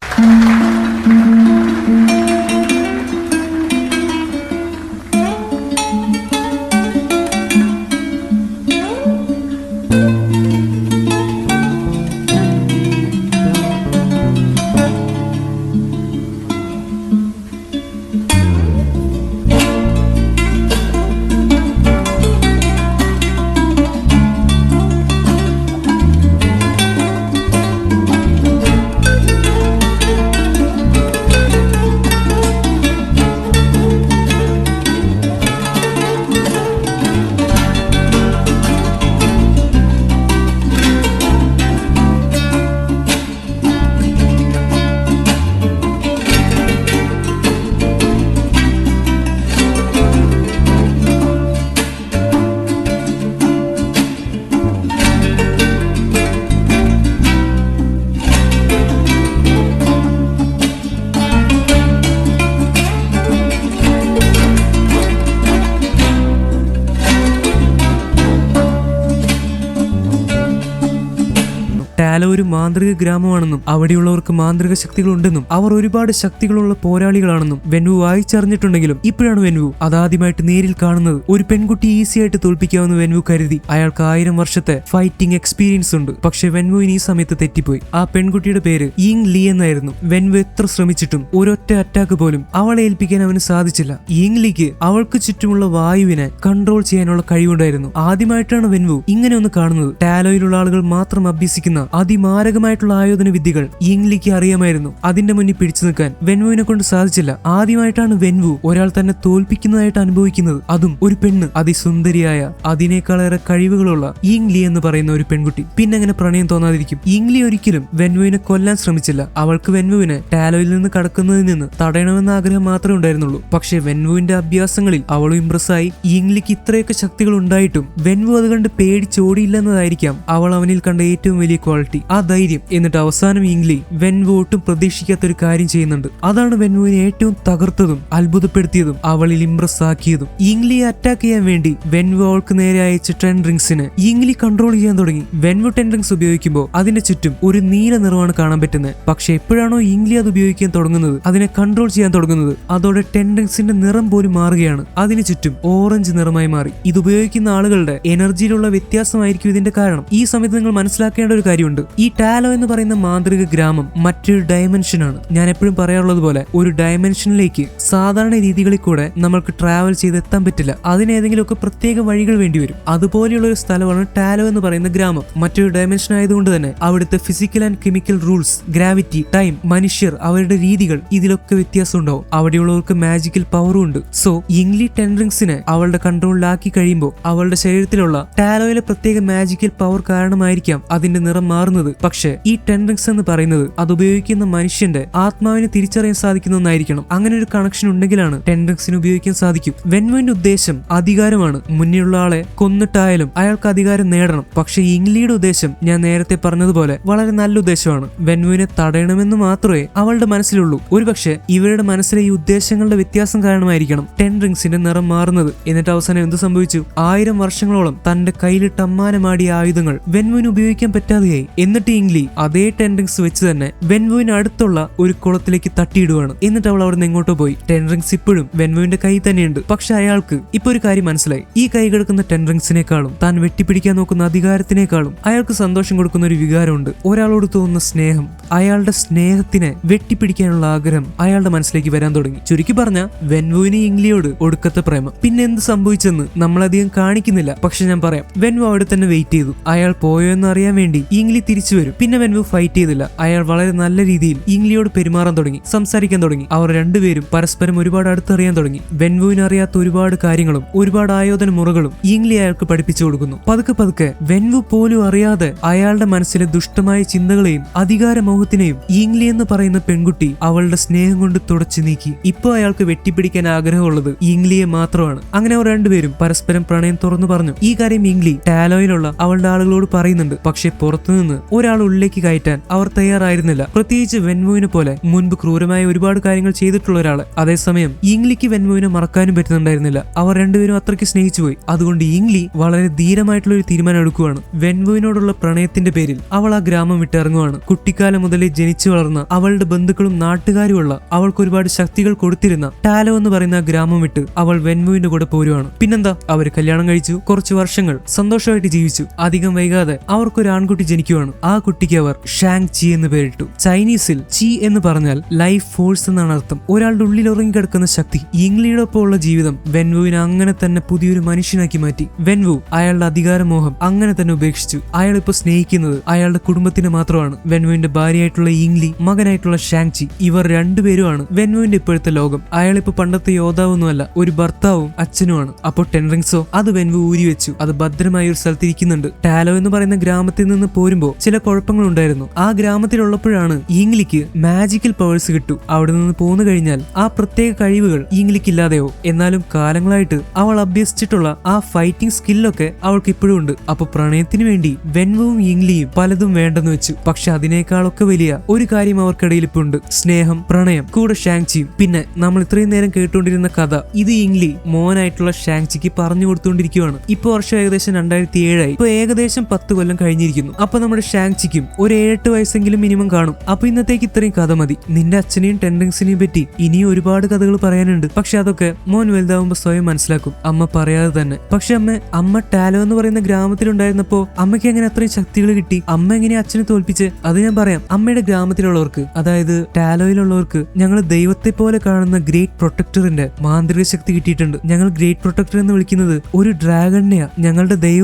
ടാലോ ഒരു മാന്ത്രിക ഗ്രാമമാണെന്നും അവിടെയുള്ളവർക്ക് മാന്ത്രിക ശക്തികളുണ്ടെന്നും അവർ ഒരുപാട് ശക്തികളുള്ള പോരാളികളാണെന്നും വെൻവു വായിച്ചറിഞ്ഞിട്ടുണ്ടെങ്കിലും ഇപ്പോഴാണ് വെൻവു അതാദ്യമായിട്ട് നേരിൽ കാണുന്നത്. ഒരു പെൺകുട്ടി ഈസി ആയിട്ട് തോൽപ്പിക്കാമെന്ന് വെൻവു കരുതി. അയാൾക്ക് 1000 വർഷത്തെ ഫൈറ്റിംഗ് എക്സ്പീരിയൻസ് ഉണ്ട്. പക്ഷെ വെൻവുവിന് ഈ സമയത്ത് തെറ്റിപ്പോയി. ആ പെൺകുട്ടിയുടെ പേര് യിങ് ലി എന്നായിരുന്നു. വെൻവു എത്ര ശ്രമിച്ചിട്ടും ഒരൊറ്റ അറ്റാക്ക് പോലും അവളെ ഏൽപ്പിക്കാൻ അവന് സാധിച്ചില്ല. യിങ് ലിക്ക് അവൾക്ക് ചുറ്റുമുള്ള വായുവിനെ കൺട്രോൾ ചെയ്യാനുള്ള കഴിവുണ്ടായിരുന്നു. ആദ്യമായിട്ടാണ് വെൻവു ഇങ്ങനെ ഒന്ന് കാണുന്നത്. ടാലോയിലുള്ള ആളുകൾ മാത്രം അഭ്യസിക്കുന്ന അതിമാരകമായിട്ടുള്ള ആയോധന വിദ്യകൾ യിങ് ലിക്ക് അറിയാമായിരുന്നു. അതിന്റെ മുന്നിൽ പിടിച്ചു നിൽക്കാൻ വെൻവുവിനെ കൊണ്ട് സാധിച്ചില്ല. ആദ്യമായിട്ടാണ് വെൻവു ഒരാൾ തന്നെ തോൽപ്പിക്കുന്നതായിട്ട് അനുഭവിക്കുന്നത്. അതും ഒരു പെണ്ണ്, അതിസുന്ദരിയായ അതിനേക്കാളേറെ കഴിവുകളുള്ള യിങ് ലി എന്ന് പറയുന്ന ഒരു പെൺകുട്ടി. പിന്നെ എങ്ങനെ പ്രണയം തോന്നാതിരിക്കും? യിങ് ലി ഒരിക്കലും വെൻവുവിനെ കൊല്ലാൻ ശ്രമിച്ചില്ല. അവൾക്ക് വെൻവുവിനെ ടാലോയിൽ നിന്ന് കടക്കുന്നതിൽ നിന്ന് തടയണമെന്ന ആഗ്രഹം മാത്രമേ ഉണ്ടായിരുന്നുള്ളൂ. പക്ഷെ വെൻവുവിന്റെ അഭ്യാസങ്ങളിൽ അവളും ഇംപ്രസ്സായി. യിങ് ലിക്ക് ഇത്രയൊക്കെ ശക്തികൾ ഉണ്ടായിട്ടും വെൻവു അത് കണ്ട് പേടിച്ചോടിയില്ലെന്നതായിരിക്കാം അവൾ അവനിൽ കണ്ട ഏറ്റവും വലിയ ക്വാളിറ്റി, ആ ധൈര്യം. എന്നിട്ട് അവസാനം യിങ് ലി വെൻവു ഒട്ടും പ്രതീക്ഷിക്കാത്തൊരു കാര്യം ചെയ്യുന്നുണ്ട്. അതാണ് വെൻവുവിനെ ഏറ്റവും തകർത്തതും അത്ഭുതപ്പെടുത്തിയതും അവളിൽ ഇംപ്രസ് ആക്കിയതും. യിങ് ലിയെ അറ്റാക്ക് ചെയ്യാൻ വേണ്ടി വെൻവു അവൾക്ക് നേരെ അയച്ച 10 റിങ്സിന് യിങ് ലി കൺട്രോൾ ചെയ്യാൻ തുടങ്ങി. വെൻവു 10 റിങ്സ് ഉപയോഗിക്കുമ്പോൾ അതിന്റെ ചുറ്റും ഒരു നീല നിറമാണ് കാണാൻ പറ്റുന്നത്. പക്ഷെ എപ്പോഴാണോ യിങ് ലി അത് ഉപയോഗിക്കാൻ തുടങ്ങുന്നത്, അതിനെ കൺട്രോൾ ചെയ്യാൻ തുടങ്ങുന്നത്, അതോടെ 10 റിങ്സിന്റെ നിറം പോലും മാറുകയാണ്. അതിന് ചുറ്റും ഓറഞ്ച് നിറമായി മാറി. ഇത് ഉപയോഗിക്കുന്ന ആളുകളുടെ എനർജിയിലുള്ള വ്യത്യാസമായിരിക്കും ഇതിന്റെ കാരണം. ഈ സമയത്ത് നിങ്ങൾ മനസ്സിലാക്കേണ്ട ഒരു കാര്യമുണ്ട്. ഈ ടാലോ എന്ന് പറയുന്ന മാന്ത്രിക ഗ്രാമം മറ്റൊരു ഡയമെൻഷനാണ്. ഞാൻ എപ്പോഴും പറയാറുള്ളത് പോലെ ഒരു ഡയമെൻഷനിലേക്ക് സാധാരണ രീതികളിൽ കൂടെ നമ്മൾക്ക് ട്രാവൽ ചെയ്തെത്താൻ പറ്റില്ല. അതിനേതെങ്കിലുമൊക്കെ പ്രത്യേക വഴികൾ വേണ്ടിവരും. അതുപോലെയുള്ള ഒരു സ്ഥലമാണ് ടാലോ എന്ന് പറയുന്ന ഗ്രാമം. മറ്റൊരു ഡയമെൻഷൻ ആയതുകൊണ്ട് തന്നെ അവിടുത്തെ physical and chemical rules, gravity, time, മനുഷ്യർ, അവരുടെ രീതികൾ, ഇതിലൊക്കെ വ്യത്യാസം ഉണ്ടാവും. അവിടെയുള്ളവർക്ക് മാജിക്കൽ പവറും ഉണ്ട്. സോ യിങ് ലി 10 റിങ്സിനെ അവളുടെ കൺട്രോളിലാക്കി കഴിയുമ്പോൾ അവളുടെ ശരീരത്തിലുള്ള ടാലോയിലെ പ്രത്യേക മാജിക്കൽ പവർ കാരണമായിരിക്കാം അതിന്റെ നിറം മാറുന്നത്. പക്ഷെ ഈ 10 റിങ്സ് എന്ന് പറയുന്നത് അത് ഉപയോഗിക്കുന്ന മനുഷ്യന്റെ ആത്മാവിനെ തിരിച്ചറിയാൻ സാധിക്കുന്ന ഒന്നായിരിക്കണം. അങ്ങനെ ഒരു കണക്ഷൻ ഉണ്ടെങ്കിലാണ് 10 റിങ്സിന് ഉപയോഗിക്കാൻ സാധിക്കും. വെൻവുവിന്റെ ഉദ്ദേശം അധികാരമാണ്. മുന്നിലുള്ള ആളെ കൊന്നിട്ടായാലും അയാൾക്ക് അധികാരം നേടണം. പക്ഷെ യിങ് ലിയുടെ ഉദ്ദേശം ഞാൻ നേരത്തെ പറഞ്ഞതുപോലെ വളരെ നല്ല ഉദ്ദേശമാണ്. വെൻവുവിനെ തടയണമെന്ന് മാത്രമേ അവളുടെ മനസ്സിലുള്ളൂ. ഒരുപക്ഷെ ഇവരുടെ മനസ്സിലെ ഈ ഉദ്ദേശങ്ങളുടെ വ്യത്യാസം കാരണമായിരിക്കണം 10 റിങ്സിന്റെ നിറം മാറുന്നത്. എന്നിട്ട് അവസാനം എന്ത് സംഭവിച്ചു? 1000 വർഷങ്ങളോളം തന്റെ കയ്യിലിട്ട് അമ്മാനമാടിയ ആയുധങ്ങൾ വെൻവുവിന് ഉപയോഗിക്കാൻ പറ്റാതെയായി. എന്നിട്ട് ഇംഗ്ലി അതേ ടെൻറിങ്സ് വെച്ച് തന്നെ വെൻവുവിന് അടുത്തുള്ള ഒരു കുളത്തിലേക്ക് തട്ടിയിടുവാണ്. എന്നിട്ട് അവൾ അവിടെ നിന്ന് എങ്ങോട്ടോ പോയി. ടെൻറിങ്സ് ഇപ്പോഴും വെൻവുവിന്റെ കൈ തന്നെയുണ്ട്. പക്ഷെ അയാൾക്ക് ഇപ്പൊ ഒരു കാര്യം മനസ്സിലായി. ഈ കൈ കിടക്കുന്ന ടെൻറിങ്സിനേക്കാളും താൻ വെട്ടിപ്പിടിക്കാൻ നോക്കുന്ന അധികാരത്തിനേക്കാളും അയാൾക്ക് സന്തോഷം കൊടുക്കുന്ന ഒരു വികാരമുണ്ട്. ഒരാളോട് തോന്നുന്ന സ്നേഹം, അയാളുടെ സ്നേഹത്തിനെ വെട്ടിപ്പിടിക്കാനുള്ള ആഗ്രഹം അയാളുടെ മനസ്സിലേക്ക് വരാൻ തുടങ്ങി. ചുരുക്കി പറഞ്ഞ വെൻവുവിന് ഇംഗ്ലിയോട് ഒടുക്കത്തെ പ്രേമം. പിന്നെ എന്ത് സംഭവിച്ചെന്ന് നമ്മളധികം കാണിക്കുന്നില്ല. പക്ഷെ ഞാൻ പറയാം, വെൻവു അവിടെ തന്നെ വെയിറ്റ് ചെയ്തു. അയാൾ പോയോ എന്ന് അറിയാൻ വേണ്ടി ഇംഗ്ലി തിരിച്ചു വരും. പിന്നെ വെൻവു ഫൈറ്റ് ചെയ്തില്ല. അയാൾ വളരെ നല്ല രീതിയിൽ ഇംഗ്ലിയോട് പെരുമാറാൻ തുടങ്ങി, സംസാരിക്കാൻ തുടങ്ങി. അവർ രണ്ടുപേരും പരസ്പരം ഒരുപാട് അടുത്തറിയാൻ തുടങ്ങി. വെൻവുവിന് അറിയാത്ത ഒരുപാട് കാര്യങ്ങളും ഒരുപാട് ആയോധന മുറകളും ഇംഗ്ലി അയാൾക്ക് പഠിപ്പിച്ചു കൊടുക്കുന്നു. പതുക്കെ പതുക്കെ വെൻവു പോലും അറിയാതെ അയാളുടെ മനസ്സിലെ ദുഷ്ടമായ ചിന്തകളെയും അധികാരമോഹത്തിനെയും ഇംഗ്ലി എന്ന് പറയുന്ന പെൺകുട്ടി അവളുടെ സ്നേഹം കൊണ്ട് തുടച്ചു നീക്കി. ഇപ്പൊ അയാൾക്ക് വെട്ടിപ്പിടിക്കാൻ ആഗ്രഹമുള്ളത് ഇംഗ്ലിയെ മാത്രമാണ്. അങ്ങനെ അവർ രണ്ടുപേരും പരസ്പരം പ്രണയം തുറന്നു പറഞ്ഞു. ഈ കാര്യം ഇംഗ്ലി ടാലോയിലുള്ള അവളുടെ ആളുകളോട് പറയുന്നുണ്ട്. പക്ഷെ പുറത്തുനിന്ന് ഒരാൾ ഉള്ളിലേക്ക് കയറ്റാൻ അവർ തയ്യാറായിരുന്നില്ല. പ്രത്യേകിച്ച് വെൻവുവിനെ പോലെ മുൻപ് ക്രൂരമായ ഒരുപാട് കാര്യങ്ങൾ ചെയ്തിട്ടുള്ള ഒരാള്. അതേസമയം ഇംഗ്ലിക്ക് വെൻവുവിനെ മറക്കാനും പറ്റുന്നുണ്ടായിരുന്നില്ല. അവർ രണ്ടുപേരും അത്രയ്ക്ക് സ്നേഹിച്ചുപോയി. അതുകൊണ്ട് ഇംഗ്ലി വളരെ ധീരമായിട്ടുള്ള ഒരു തീരുമാനം എടുക്കുകയാണ്. വെൻവുവിനോടുള്ള പ്രണയത്തിന്റെ പേരിൽ അവൾ ആ ഗ്രാമം വിട്ടിറങ്ങുവാണ്. കുട്ടിക്കാലം മുതലേ ജനിച്ചു വളർന്ന അവളുടെ ബന്ധുക്കളും നാട്ടുകാരുമുള്ള അവൾക്ക് ഒരുപാട് ശക്തികൾ കൊടുത്തിരുന്ന ടാലോ എന്ന് പറയുന്ന ആ ഗ്രാമം വിട്ട് അവൾ വെൻവുവിന്റെ കൂടെ പോരുവാണ്. പിന്നെന്താ, അവര് കല്യാണം കഴിച്ചു. കുറച്ചു വർഷങ്ങൾ സന്തോഷമായിട്ട് ജീവിച്ചു. അധികം വൈകാതെ അവർക്കൊരു ആൺകുട്ടി ജനിക്കുവാണ്. ആ കുട്ടിക്ക് അവർ ഷാങ് ചി എന്ന് പേരിട്ടു. ചൈനീസിൽ ചി എന്ന് പറഞ്ഞാൽ ലൈഫ് ഫോഴ്സ് എന്നാണ് അർത്ഥം. ഒരാളുടെ ഉള്ളിൽ ഉറങ്ങിക്കിടക്കുന്ന ശക്തി. ഇംഗ്ലിയോടൊപ്പമുള്ള ജീവിതം വെൻവുവിനെ അങ്ങനെ തന്നെ പുതിയൊരു മനുഷ്യനാക്കി മാറ്റി. വെൻവു അയാളുടെ അധികാരമോഹം അങ്ങനെ തന്നെ ഉപേക്ഷിച്ചു. അയാൾ ഇപ്പൊ സ്നേഹിക്കുന്നത് അയാളുടെ കുടുംബത്തിന് മാത്രമാണ്. വെൻവുവിന്റെ ഭാര്യയായിട്ടുള്ള ഇംഗ്ലി, മകനായിട്ടുള്ള ഷാങ് ചി, ഇവർ രണ്ടുപേരുമാണ് വെൻവുവിന്റെ ഇപ്പോഴത്തെ ലോകം. അയാളിപ്പോ പണ്ടത്തെ യോദ്ധാവൊന്നുമല്ല, ഒരു ഭർത്താവും അച്ഛനുമാണ്. അപ്പോൾ ടെൻറിങ്സോ അത് വെൻവു ഊരി വെച്ചു. അത് ഭദ്രമായ ഒരു സ്ഥലത്തിരിക്കുന്നുണ്ട്. ടാലോ എന്ന് പറയുന്ന ഗ്രാമത്തിൽ നിന്ന് പോരുമ്പോ ചില കുഴപ്പങ്ങൾ ഉണ്ടായിരുന്നു. ആ ഗ്രാമത്തിലുള്ളപ്പോഴാണ് ഇംഗ്ലിക്ക് മാജിക്കൽ പവേഴ്സ് കിട്ടു. അവിടെ നിന്ന് പോന്നു കഴിഞ്ഞാൽ ആ പ്രത്യേക കഴിവുകൾ ഇംഗ്ലിക്ക് ഇല്ലാതെയോ. എന്നാലും കാലങ്ങളായിട്ട് അവൾ അഭ്യസിച്ചിട്ടുള്ള ആ ഫൈറ്റിംഗ് സ്കില്ലൊക്കെ അവൾക്ക് ഇപ്പോഴും ഉണ്ട്. അപ്പൊ പ്രണയത്തിന് വേണ്ടി വെൻവുവും ഇംഗ്ലിയും പലതും വേണ്ടെന്ന് വെച്ചു. പക്ഷെ അതിനേക്കാളൊക്കെ വലിയ ഒരു കാര്യം അവർക്കിടയിൽ ഇപ്പൊ ഉണ്ട്: സ്നേഹം, പ്രണയം, കൂടെ ഷാങ് ചിയും. പിന്നെ നമ്മൾ ഇത്രയും നേരം കേട്ടുകൊണ്ടിരുന്ന കഥ ഇത് ഇംഗ്ലി മോനായിട്ടുള്ള ഷാങ് ചിക്ക് പറഞ്ഞു കൊടുത്തുകൊണ്ടിരിക്കുകയാണ്. ഇപ്പൊ വർഷം ഏകദേശം 2007 ആയി. ഇപ്പൊ ഏകദേശം 10 കൊല്ലം കഴിഞ്ഞിരിക്കുന്നു. അപ്പൊ നമ്മുടെ ഷാങ് ചിക്കും ഒരു 7-8 വയസ്സെങ്കിലും മിനിമം കാണും. അപ്പൊ ഇന്നത്തേക്ക് ഇത്രയും കഥ മതി. നിന്റെ അച്ഛനെയും ടെൻറിങ്സിനെയും പറ്റി ഇനിയും ഒരുപാട് കഥകൾ പറയാനുണ്ട്. പക്ഷെ അതൊക്കെ മോൻ വലുതാവുമ്പോ സ്വയം മനസ്സിലാക്കും, അമ്മ പറയാതെ തന്നെ. പക്ഷെ അമ്മ ടാലോ എന്ന് പറയുന്ന ഗ്രാമത്തിലുണ്ടായിരുന്നപ്പോ അമ്മയ്ക്ക് എങ്ങനെ അത്രയും ശക്തികൾ കിട്ടി? അമ്മ എങ്ങനെ അച്ഛനെ തോൽപ്പിച്ച്? അത് ഞാൻ പറയാം. അമ്മയുടെ ഗ്രാമത്തിലുള്ളവർക്ക്, അതായത് ടാലോയിലുള്ളവർക്ക്, ഞങ്ങൾ ദൈവത്തെ പോലെ കാണുന്ന ഗ്രേറ്റ് പ്രൊട്ടക്ടറിന്റെ മാന്ത്രിക ശക്തി കിട്ടിയിട്ടുണ്ട്. ഞങ്ങൾ ഗ്രേറ്റ് പ്രൊട്ടക്ടർ എന്ന് വിളിക്കുന്നത് ഒരു ഡ്രാഗണിനെയാ. ഞങ്ങളുടെ ദൈവം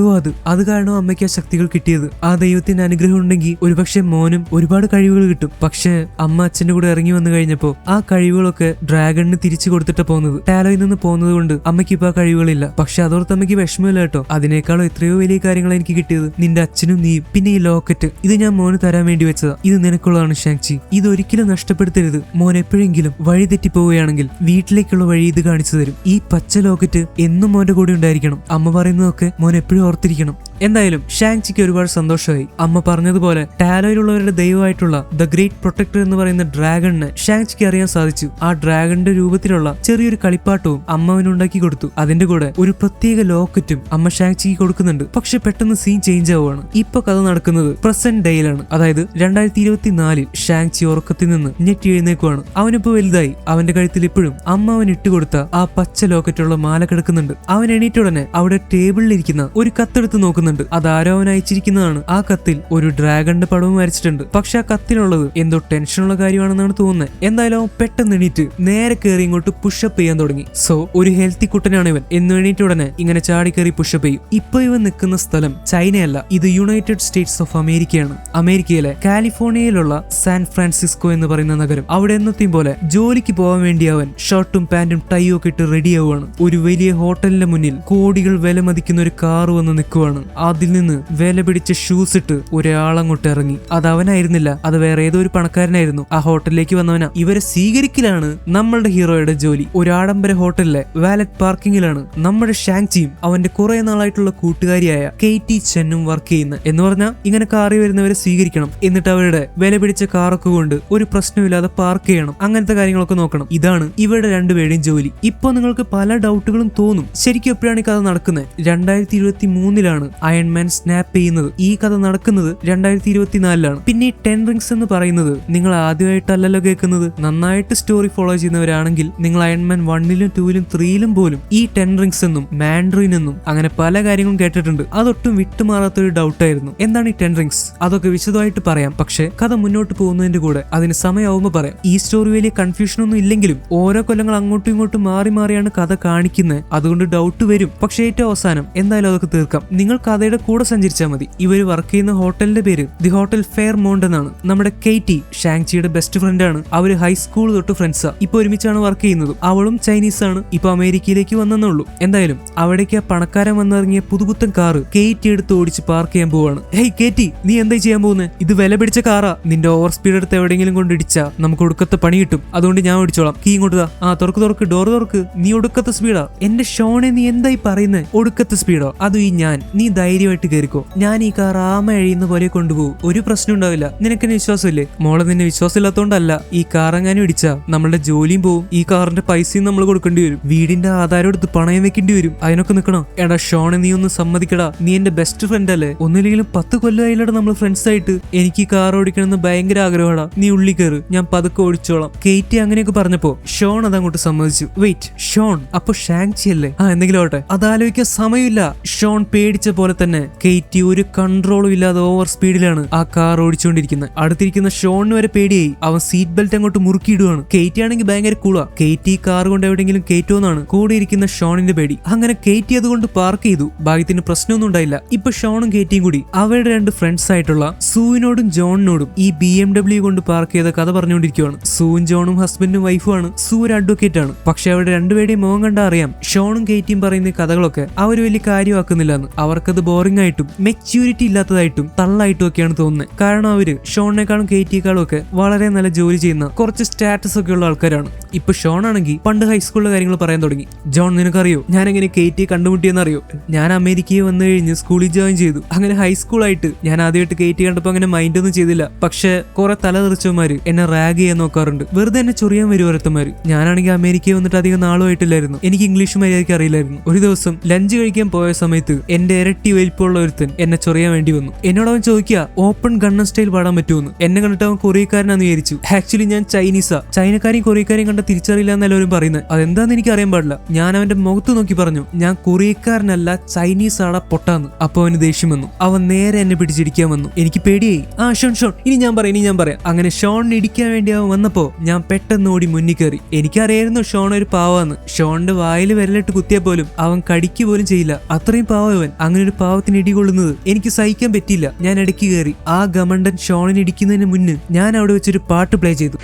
അത് കാരണം അമ്മയ്ക്ക് ആ ശക്തികൾ കിട്ടിയത്. ആ ദൈവത്തിന്റെ അനുഗ്രഹം ഉണ്ടെങ്കിൽ ഒരുപക്ഷെ മോനും ഒരുപാട് കഴിവുകൾ കിട്ടും. പക്ഷെ അമ്മ അച്ഛന്റെ കൂടെ ഇറങ്ങി വന്നു കഴിഞ്ഞപ്പോ ആ കഴിവുകളൊക്കെ ഡ്രാഗണിന് തിരിച്ചു കൊടുത്തിട്ടാ പോകുന്നത്. ടാലോയിൽ നിന്ന് പോകുന്നത് കൊണ്ട് അമ്മയ്ക്ക് ഇപ്പൊ ആ കഴിവുകളില്ല. പക്ഷെ അതോർത്ത് അമ്മയ്ക്ക് വിഷമമില്ല കേട്ടോ. അതിനേക്കാളും എത്രയോ വലിയ കാര്യങ്ങൾ എനിക്ക് കിട്ടിയത്. നിന്റെ അച്ഛനും നീയും. പിന്നെ ഈ ലോക്കറ്റ്, ഇത് ഞാൻ മോന് തരാൻ വേണ്ടി വെച്ചതാ. ഇത് നിനക്കുള്ളതാണ് ഷാങ് ചി. ഇത് ഒരിക്കലും നഷ്ടപ്പെടുത്തരുത്. മോൻ എപ്പോഴെങ്കിലും വഴി തെറ്റി പോവുകയാണെങ്കിൽ വീട്ടിലേക്കുള്ള വഴി ഇത് കാണിച്ചു തരും. ഈ പച്ച ലോക്കറ്റ് എന്നും മോന്റെ കൂടെ ഉണ്ടായിരിക്കണം. അമ്മ പറയുന്നതൊക്കെ മോൻ എപ്പോഴും ഓർത്തിരിക്കണം. എന്തായാലും ഷാങ് ചിക്ക് ഒരുപാട് സന്തോഷമായി. അമ്മ പറഞ്ഞതുപോലെ ടാലോയിലുള്ളവരുടെ ദൈവമായിട്ടുള്ള ദ ഗ്രേറ്റ് പ്രൊട്ടക്ടർ എന്ന് പറയുന്ന ഡ്രാഗണിനെ ഷാങ് ചിക്ക് അറിയാൻ സാധിച്ചു. ആ ഡ്രാഗണിന്റെ രൂപത്തിലുള്ള ചെറിയൊരു കളിപ്പാട്ടവും അമ്മ അവനുണ്ടാക്കി കൊടുത്തു. അതിന്റെ കൂടെ ഒരു പ്രത്യേക ലോക്കറ്റും അമ്മ ഷാങ് ചിക്ക് കൊടുക്കുന്നുണ്ട്. പക്ഷെ പെട്ടെന്ന് സീൻ ചേഞ്ച് ആവുകയാണ്. ഇപ്പൊ കഥ നടക്കുന്നത് പ്രസന്റ് ഡേയിലാണ്. അതായത് 2024 ഷാങ് ചി ഉറക്കത്തിൽ നിന്ന് ഞെട്ടി എഴുന്നേക്കുവാണ്. അവനിപ്പോ വലുതായി. അവന്റെ കഴുത്തിൽ ഇപ്പോഴും അമ്മ അവൻ ഇട്ടുകൊടുത്ത ആ പച്ച ലോക്കറ്റുള്ള മാല കിടക്കുന്നുണ്ട്. അവൻ എണീറ്റുടനെ അവിടെ ടേബിളിലിരിക്കുന്ന ഒരു കത്തെടുത്ത് നോക്കുന്നുണ്ട്. അതാരോ അവൻ അയച്ചിരിക്കുന്നതാണ്. ആ കത്തിൽ ഒരു ഡ്രാഗണിന്റെ പടവും വരച്ചിട്ടുണ്ട്. പക്ഷെ ആ കത്തിലുള്ളത് എന്തോ ടെൻഷനുള്ള കാര്യമാണെന്നാണ് തോന്നുന്നത്. എന്തായാലും അവൻ പെട്ടെന്ന് എണീറ്റ് നേരെ കയറി ഇങ്ങോട്ട് പുഷപ്പ് ചെയ്യാൻ തുടങ്ങി. സോ ഒരു ഹെൽത്തി കുട്ടനാണ് ഇവൻ എന്ന് എണീറ്റ് ഉടനെ ഇങ്ങനെ ചാടി കയറി പുഷപ്പ് ചെയ്യും. ഇപ്പൊ ഇവൻ നിൽക്കുന്ന സ്ഥലം ചൈനയല്ല, ഇത് യുണൈറ്റഡ് സ്റ്റേറ്റ്സ് ഓഫ് അമേരിക്കയാണ്. അമേരിക്കയിലെ കാലിഫോർണിയയിലുള്ള സാൻ ഫ്രാൻസിസ്കോ എന്ന് പറയുന്ന നഗരം. അവിടെ എന്നത്തെയും പോലെ ജോലിക്ക് പോകാൻ വേണ്ടി അവൻ ഷർട്ടും പാന്റും ടൈയും ഒക്കെ ഇട്ട് റെഡി ആവുകയാണ്. ഒരു വലിയ ഹോട്ടലിന്റെ മുന്നിൽ കോടികൾ വില മതിക്കുന്ന ഒരു കാർ വന്ന് നിൽക്കുവാണ്. അതിൽ നിന്ന് വില പിടിച്ച ഷൂസ് ഇട്ട് ഒരാളങ്ങോട്ട് ഇറങ്ങി. അത് അവനായിരുന്നില്ല, അത് വേറെ ഏതോ ഒരു പണക്കാരനായിരുന്നു. ആ ഹോട്ടലിലേക്ക് വന്നവനാ. ഇവരെ സ്വീകരിക്കലാണ് നമ്മളുടെ ഹീറോയുടെ ജോലി. ഒരു ആഡംബര ഹോട്ടലിലെ വാലറ്റ് പാർക്കിങ്ങിലാണ് നമ്മുടെ ഷാങ് ചിയും അവന്റെ കുറെ നാളായിട്ടുള്ള കൂട്ടുകാരിയായ കെയ്റ്റി ചെന്നും വർക്ക് ചെയ്യുന്നത്. എന്ന് പറഞ്ഞാൽ ഇങ്ങനെ കാറിൽ വരുന്നവരെ സ്വീകരിക്കണം, എന്നിട്ട് അവരുടെ വില പിടിച്ച കാറൊക്കെ കൊണ്ട് ഒരു പ്രശ്നമില്ലാതെ പാർക്ക് ചെയ്യണം, അങ്ങനത്തെ കാര്യങ്ങളൊക്കെ നോക്കണം. ഇതാണ് ഇവരുടെ രണ്ടുപേരുടെയും ജോലി. ഇപ്പൊ നിങ്ങൾക്ക് പല ഡൗട്ടുകളും തോന്നും, ശരിക്കും എപ്പോഴാണ് ഈ കഥ നടക്കുന്നത്? 2023 അയൺമാൻ സ്നാപ്പ് ചെയ്യുന്നത്. ഈ കഥ നടക്കുന്നത് 2024 പിന്നെ ഈ 10 റിങ്സ് എന്ന് പറയുന്നത് നിങ്ങൾ ആദ്യമായിട്ടല്ലല്ലോ കേൾക്കുന്നത്. നന്നായിട്ട് സ്റ്റോറി ഫോളോ ചെയ്യുന്നവരാണെങ്കിൽ നിങ്ങൾ അയൺമാൻ 1ലും 2ലും 3ലും പോലും ഈ 10 റിങ്സ് എന്നും മാൻഡ്രിൻ എന്നും അങ്ങനെ പല കാര്യങ്ങളും കേട്ടിട്ടുണ്ട്. അതൊട്ടും വിട്ടുമാറാത്തൊരു ഡൗട്ടായിരുന്നു. എന്താണ് ഈ 10 റിങ്സ്? അതൊക്കെ വിശദമായിട്ട് പറയാം, പക്ഷെ കഥ മുന്നോട്ട് പോകുന്നതിന്റെ കൂടെ അതിന് സമയമാവുമ്പോൾ പറയാം. ഈ സ്റ്റോറി വലിയ കൺഫ്യൂഷൻ ഒന്നും ഇല്ലെങ്കിലും ഓരോ കൊല്ലങ്ങൾ അങ്ങോട്ടും ഇങ്ങോട്ടും മാറി മാറിയാണ് കഥ കാണിക്കുന്നത്. അതുകൊണ്ട് ഡൗട്ട് വരും, പക്ഷെ ഏറ്റവും അവസാനം എന്തായാലും അതൊക്കെ തീർക്കാം. നിങ്ങൾ കഥയുടെ കൂടെ സഞ്ചരിച്ചാൽ മതി. ഇവർ വർക്ക് ചെയ്യുന്ന ഹോട്ടലിന്റെ പേര് ദി ഹോട്ടൽ ഫെയർമോണ്ട് എന്നാണ്. നമ്മുടെ കെയ്റ്റി ഷാങ്ചിയുടെ ബെസ്റ്റ് ഫ്രണ്ട് ആണ്. അവര് ഹൈസ്കൂൾ തൊട്ട് ഫ്രണ്ട്സാ. ഇപ്പൊ ഒരുമിച്ചാണ് വർക്ക് ചെയ്യുന്നത്. അവളും ചൈനീസ് ആണ്. ഇപ്പൊ അമേരിക്കയിലേക്ക് വന്നെന്നുള്ളൂ. എന്തായാലും അവിടേക്ക് ആ പണക്കാരൻ വന്നിറങ്ങിയ പുതുപുത്തൻ കാറ് കെയ്റ്റി എടുത്ത് ഓടിച്ച് പാർക്ക് ചെയ്യാൻ പോവാണ്. ഹേയ് കേറ്റി, നീ എന്താ ചെയ്യാൻ പോകുന്നത്? ഇത് വില പിടിച്ച കാറാ. നിന്റെ ഓവർ സ്പീഡ് എടുത്ത് എവിടെയെങ്കിലും കൊണ്ട് ഇടിച്ചാ നമുക്ക് ഒടുക്കത്തെ പണി കിട്ടും. അതുകൊണ്ട് ഞാൻ ഓടിച്ചോളാം. കീ ഇങ്ങോട്ട് താ. ആ തുറക്ക് ഡോർ തുറക്ക്. നീ ഒടുക്കത്തെ സ്പീഡാ. എന്റെ ഷോണെ, നീ എന്തായി പറയുന്നത്? ഒടുക്കത്തെ സ്പീഡോ? അതും ഈ ഞാൻ. നീ ധൈര്യമായിട്ട് കയറിക്കോ. ഞാൻ ഈ കാർ ആമ എഴിയുന്ന പോലെ കൊണ്ടുപോകും. ഒരു പ്രശ്നം ഉണ്ടാവില്ല. നിനക്കെന്നെ വിശ്വാസമില്ലേ? മോളെ, നിന്നെ വിശ്വാസമില്ലാത്തോണ്ടല്ല. ഈ കാർ എങ്ങാനും ഇടിച്ചാ നമ്മളുടെ ജോലിയും പോവും. ഈ കാറിന്റെ പൈസയും നമ്മൾ കൊടുക്കേണ്ടി വരും. വീടിന്റെ ആധാരം എടുത്ത് പണയം വെക്കേണ്ടി വരും. അതിനൊക്കെ നിൽക്കണം. എടാ ഷോണെ, നീ ഒന്ന് സമ്മതിക്കടാ. നീ എന്റെ ബെസ്റ്റ് ഫ്രണ്ട് അല്ലേ? ഒന്നില്ലെങ്കിലും 10 കൊല്ലമായില്ലടാ നമ്മൾ ഫ്രണ്ട്സ് ആയിട്ട്. എനിക്ക് ഈ കാർ ഓടിക്കണമെന്ന് ഭയങ്കര ആഗ്രഹമാടാ. നീ ഉള്ളി കയറ്, ഞാൻ പതുക്കെ ഓടിച്ചോളാം. കെയ്റ്റി അങ്ങനെയൊക്കെ പറഞ്ഞപ്പോ ഷോൺ അതങ്ങോട്ട് സമ്മതിച്ചു. വെയിറ്റ്, ഷോൺ അപ്പൊ ഷാങ്ചി അല്ലേ? ആ, എന്തെങ്കിലും ആവട്ടെ, അതാലോചിക്കാൻ സമയമില്ല. ഷോൺ പേടിച്ച പോലെ തന്നെ കെയ്റ്റി ഒരു കൺട്രോളും ഇല്ലാതെ ഓവർ സ്പീഡിലാണ് ആ കാർ ഓടിച്ചുകൊണ്ടിരിക്കുന്നത്. അടുത്തിരിക്കുന്ന ഷോണിന് വരെ പേടിയായി. അവൻ സീറ്റ് ബെൽറ്റ് അങ്ങോട്ട് മുറുക്കിയിടുവാണ്. കെയ്റ്റി ആണെങ്കിൽ ഭയങ്കര കൂളാ. കെയ്റ്റി കാർ കൊണ്ട് എവിടെയെങ്കിലും കയറ്റുമെന്നാണ് കൂടെ ഇരിക്കുന്ന ഷോണിന്റെ പേടി. അങ്ങനെ കെയ്റ്റി അതുകൊണ്ട് പാർക്ക് ചെയ്തു. ഭാഗ്യത്തിന് പ്രശ്നമൊന്നും ഉണ്ടായില്ല. ഇപ്പൊ ഷോണും കെയ്റ്റിയും കൂടി അവരുടെ 2 ഫ്രണ്ട്സ് ആയിട്ടുള്ള സൂവിനോടും ജോണിനോടും ഈ BMW കൊണ്ട് പാർക്ക് ചെയ്ത കഥ പറഞ്ഞുകൊണ്ടിരിക്കുകയാണ്. സൂവും ജോണും ഹസ്ബൻഡും വൈഫുമാണ്. സൂ ഒരു അഡ്വക്കേറ്റ് ആണ്. പക്ഷെ അവരുടെ രണ്ടുപേരുടെയും മുഖം കണ്ടാ അറിയാം ഷോണും കെയ്റ്റിയും പറയുന്ന കഥകളൊക്കെ അവർ വലിയ കാര്യമാക്കുന്നില്ല എന്ന്. അവർക്കത് ബോറിംഗ് ആയിട്ടും മെച്യൂരിറ്റി ഇല്ലാത്തതായിട്ടും തള്ളായിട്ടും ഒക്കെയാണ് തോന്നുന്നത്. കാരണം അവര് ഷോണിനേക്കാളും കെയ്റ്റിയേക്കാളും ഒക്കെ വളരെ നല്ല ജോലി ചെയ്യുന്ന കുറച്ച് സ്റ്റാറ്റസ് ഒക്കെ ഉള്ള ആൾക്കാരാണ്. ഇപ്പൊ ഷോൺ ആണെങ്കിൽ പണ്ട് ഹൈസ്കൂളിലെ കാര്യങ്ങൾ പറയാൻ തുടങ്ങി. ജോൺ, നിനക്കറിയോ ഞാൻ എങ്ങനെ കെയ്റ്റിയെ കണ്ടുമുട്ടിയെന്നറിയോ? ഞാൻ അമേരിക്കയിൽ വന്നു കഴിഞ്ഞ് സ്കൂളിൽ ജോയിൻ ചെയ്തു. അങ്ങനെ ഹൈസ്കൂളായിട്ട് ഞാൻ ആദ്യമായിട്ട് കെയ്റ്റി കണ്ടപ്പോ അങ്ങനെ മൈൻഡ് ഒന്നും ചെയ്തില്ല. പക്ഷെ കുറെ തലതെറിച്ചവന്മാര് എന്നെ റാഗ് ചെയ്യാൻ നോക്കാറുണ്ട്. വെറുതെ എന്നെ ചൊറിയാൻ വരുവരത്തന്മാര്. ഞാനാണെങ്കിൽ അമേരിക്കയിൽ വന്നിട്ട് അധികം നാളുമായിട്ടില്ലായിരുന്നു. എനിക്ക് ഇംഗ്ലീഷ് മര്യാദയ്ക്ക് അറിയില്ലായിരുന്നു. ഒരു ദിവസം ലഞ്ച് കഴിക്കാൻ പോയ സമയത്ത് എന്റെ ഇരട്ടി വലിപ്പമുള്ള ഒരുത്തൻ എന്നെ ചൊറിയാൻ വേണ്ടി വന്നു. എന്നോട് അവൻ ചോദിക്കുക ഓപ്പൺ ഗണ്ണൻ സ്റ്റൈൽ പാടാൻ പറ്റുമെന്ന്. എന്നെ കണ്ടിട്ട് അവൻ കൊറിയക്കാരനാന്ന് വിചാരിച്ചു. ആക്ച്വലി ഞാൻ ചൈനീസാ. ചൈനക്കാരെയും കൊറിയക്കാരെയും കണ്ട തിരിച്ചറിയില്ല എന്ന് എല്ലാവരും പറയുന്നത്. അതെന്താന്ന് എനിക്ക് അറിയാൻ പാടില്ല. ഞാൻ അവന്റെ മുഖത്ത് നോക്കി പറഞ്ഞു, ഞാൻ കൊറിയക്കാരനല്ല, ചൈനീസ് ആടാ പൊട്ടാന്ന്. അപ്പൊ അവന് ദേഷ്യം വന്നു. അവൻ നേരെ എന്നെ പിടിച്ചിടിക്കാൻ വന്നു. എനിക്ക് പേടിയായി. ആ ഷോൺ, ഇനി ഞാൻ പറയാം. അങ്ങനെ ഷോണിനെ ഇടിക്കാൻ വേണ്ടി അവൻ വന്നപ്പോ ഞാൻ പെട്ടെന്ന് ഓടി മുന്നിൽ കയറി. എനിക്കറിയായിരുന്നു ഷോൺ ഒരു പാവാന്ന്. ഷോണിന്റെ വായിൽ വിരലിട്ട് കുത്തിയാൽ പോലും അവൻ കടിക്ക് പോലും ചെയ്യില്ല. അത്രയും പാവവൻ. അങ്ങനെ ഒരു പാവത്തിന് ഇടികൊള്ളുന്നത് എനിക്ക് സഹിക്കാൻ പറ്റിയില്ല. ഞാൻ ഇടയ്ക്ക് കയറി. ആ ഗമണ്ടൻ ഷോണിനെ ഇടിക്കുന്നതിന് മുന്നേ ഞാൻ അവിടെ വെച്ചൊരു പാട്ട് പ്ലേ ചെയ്തു.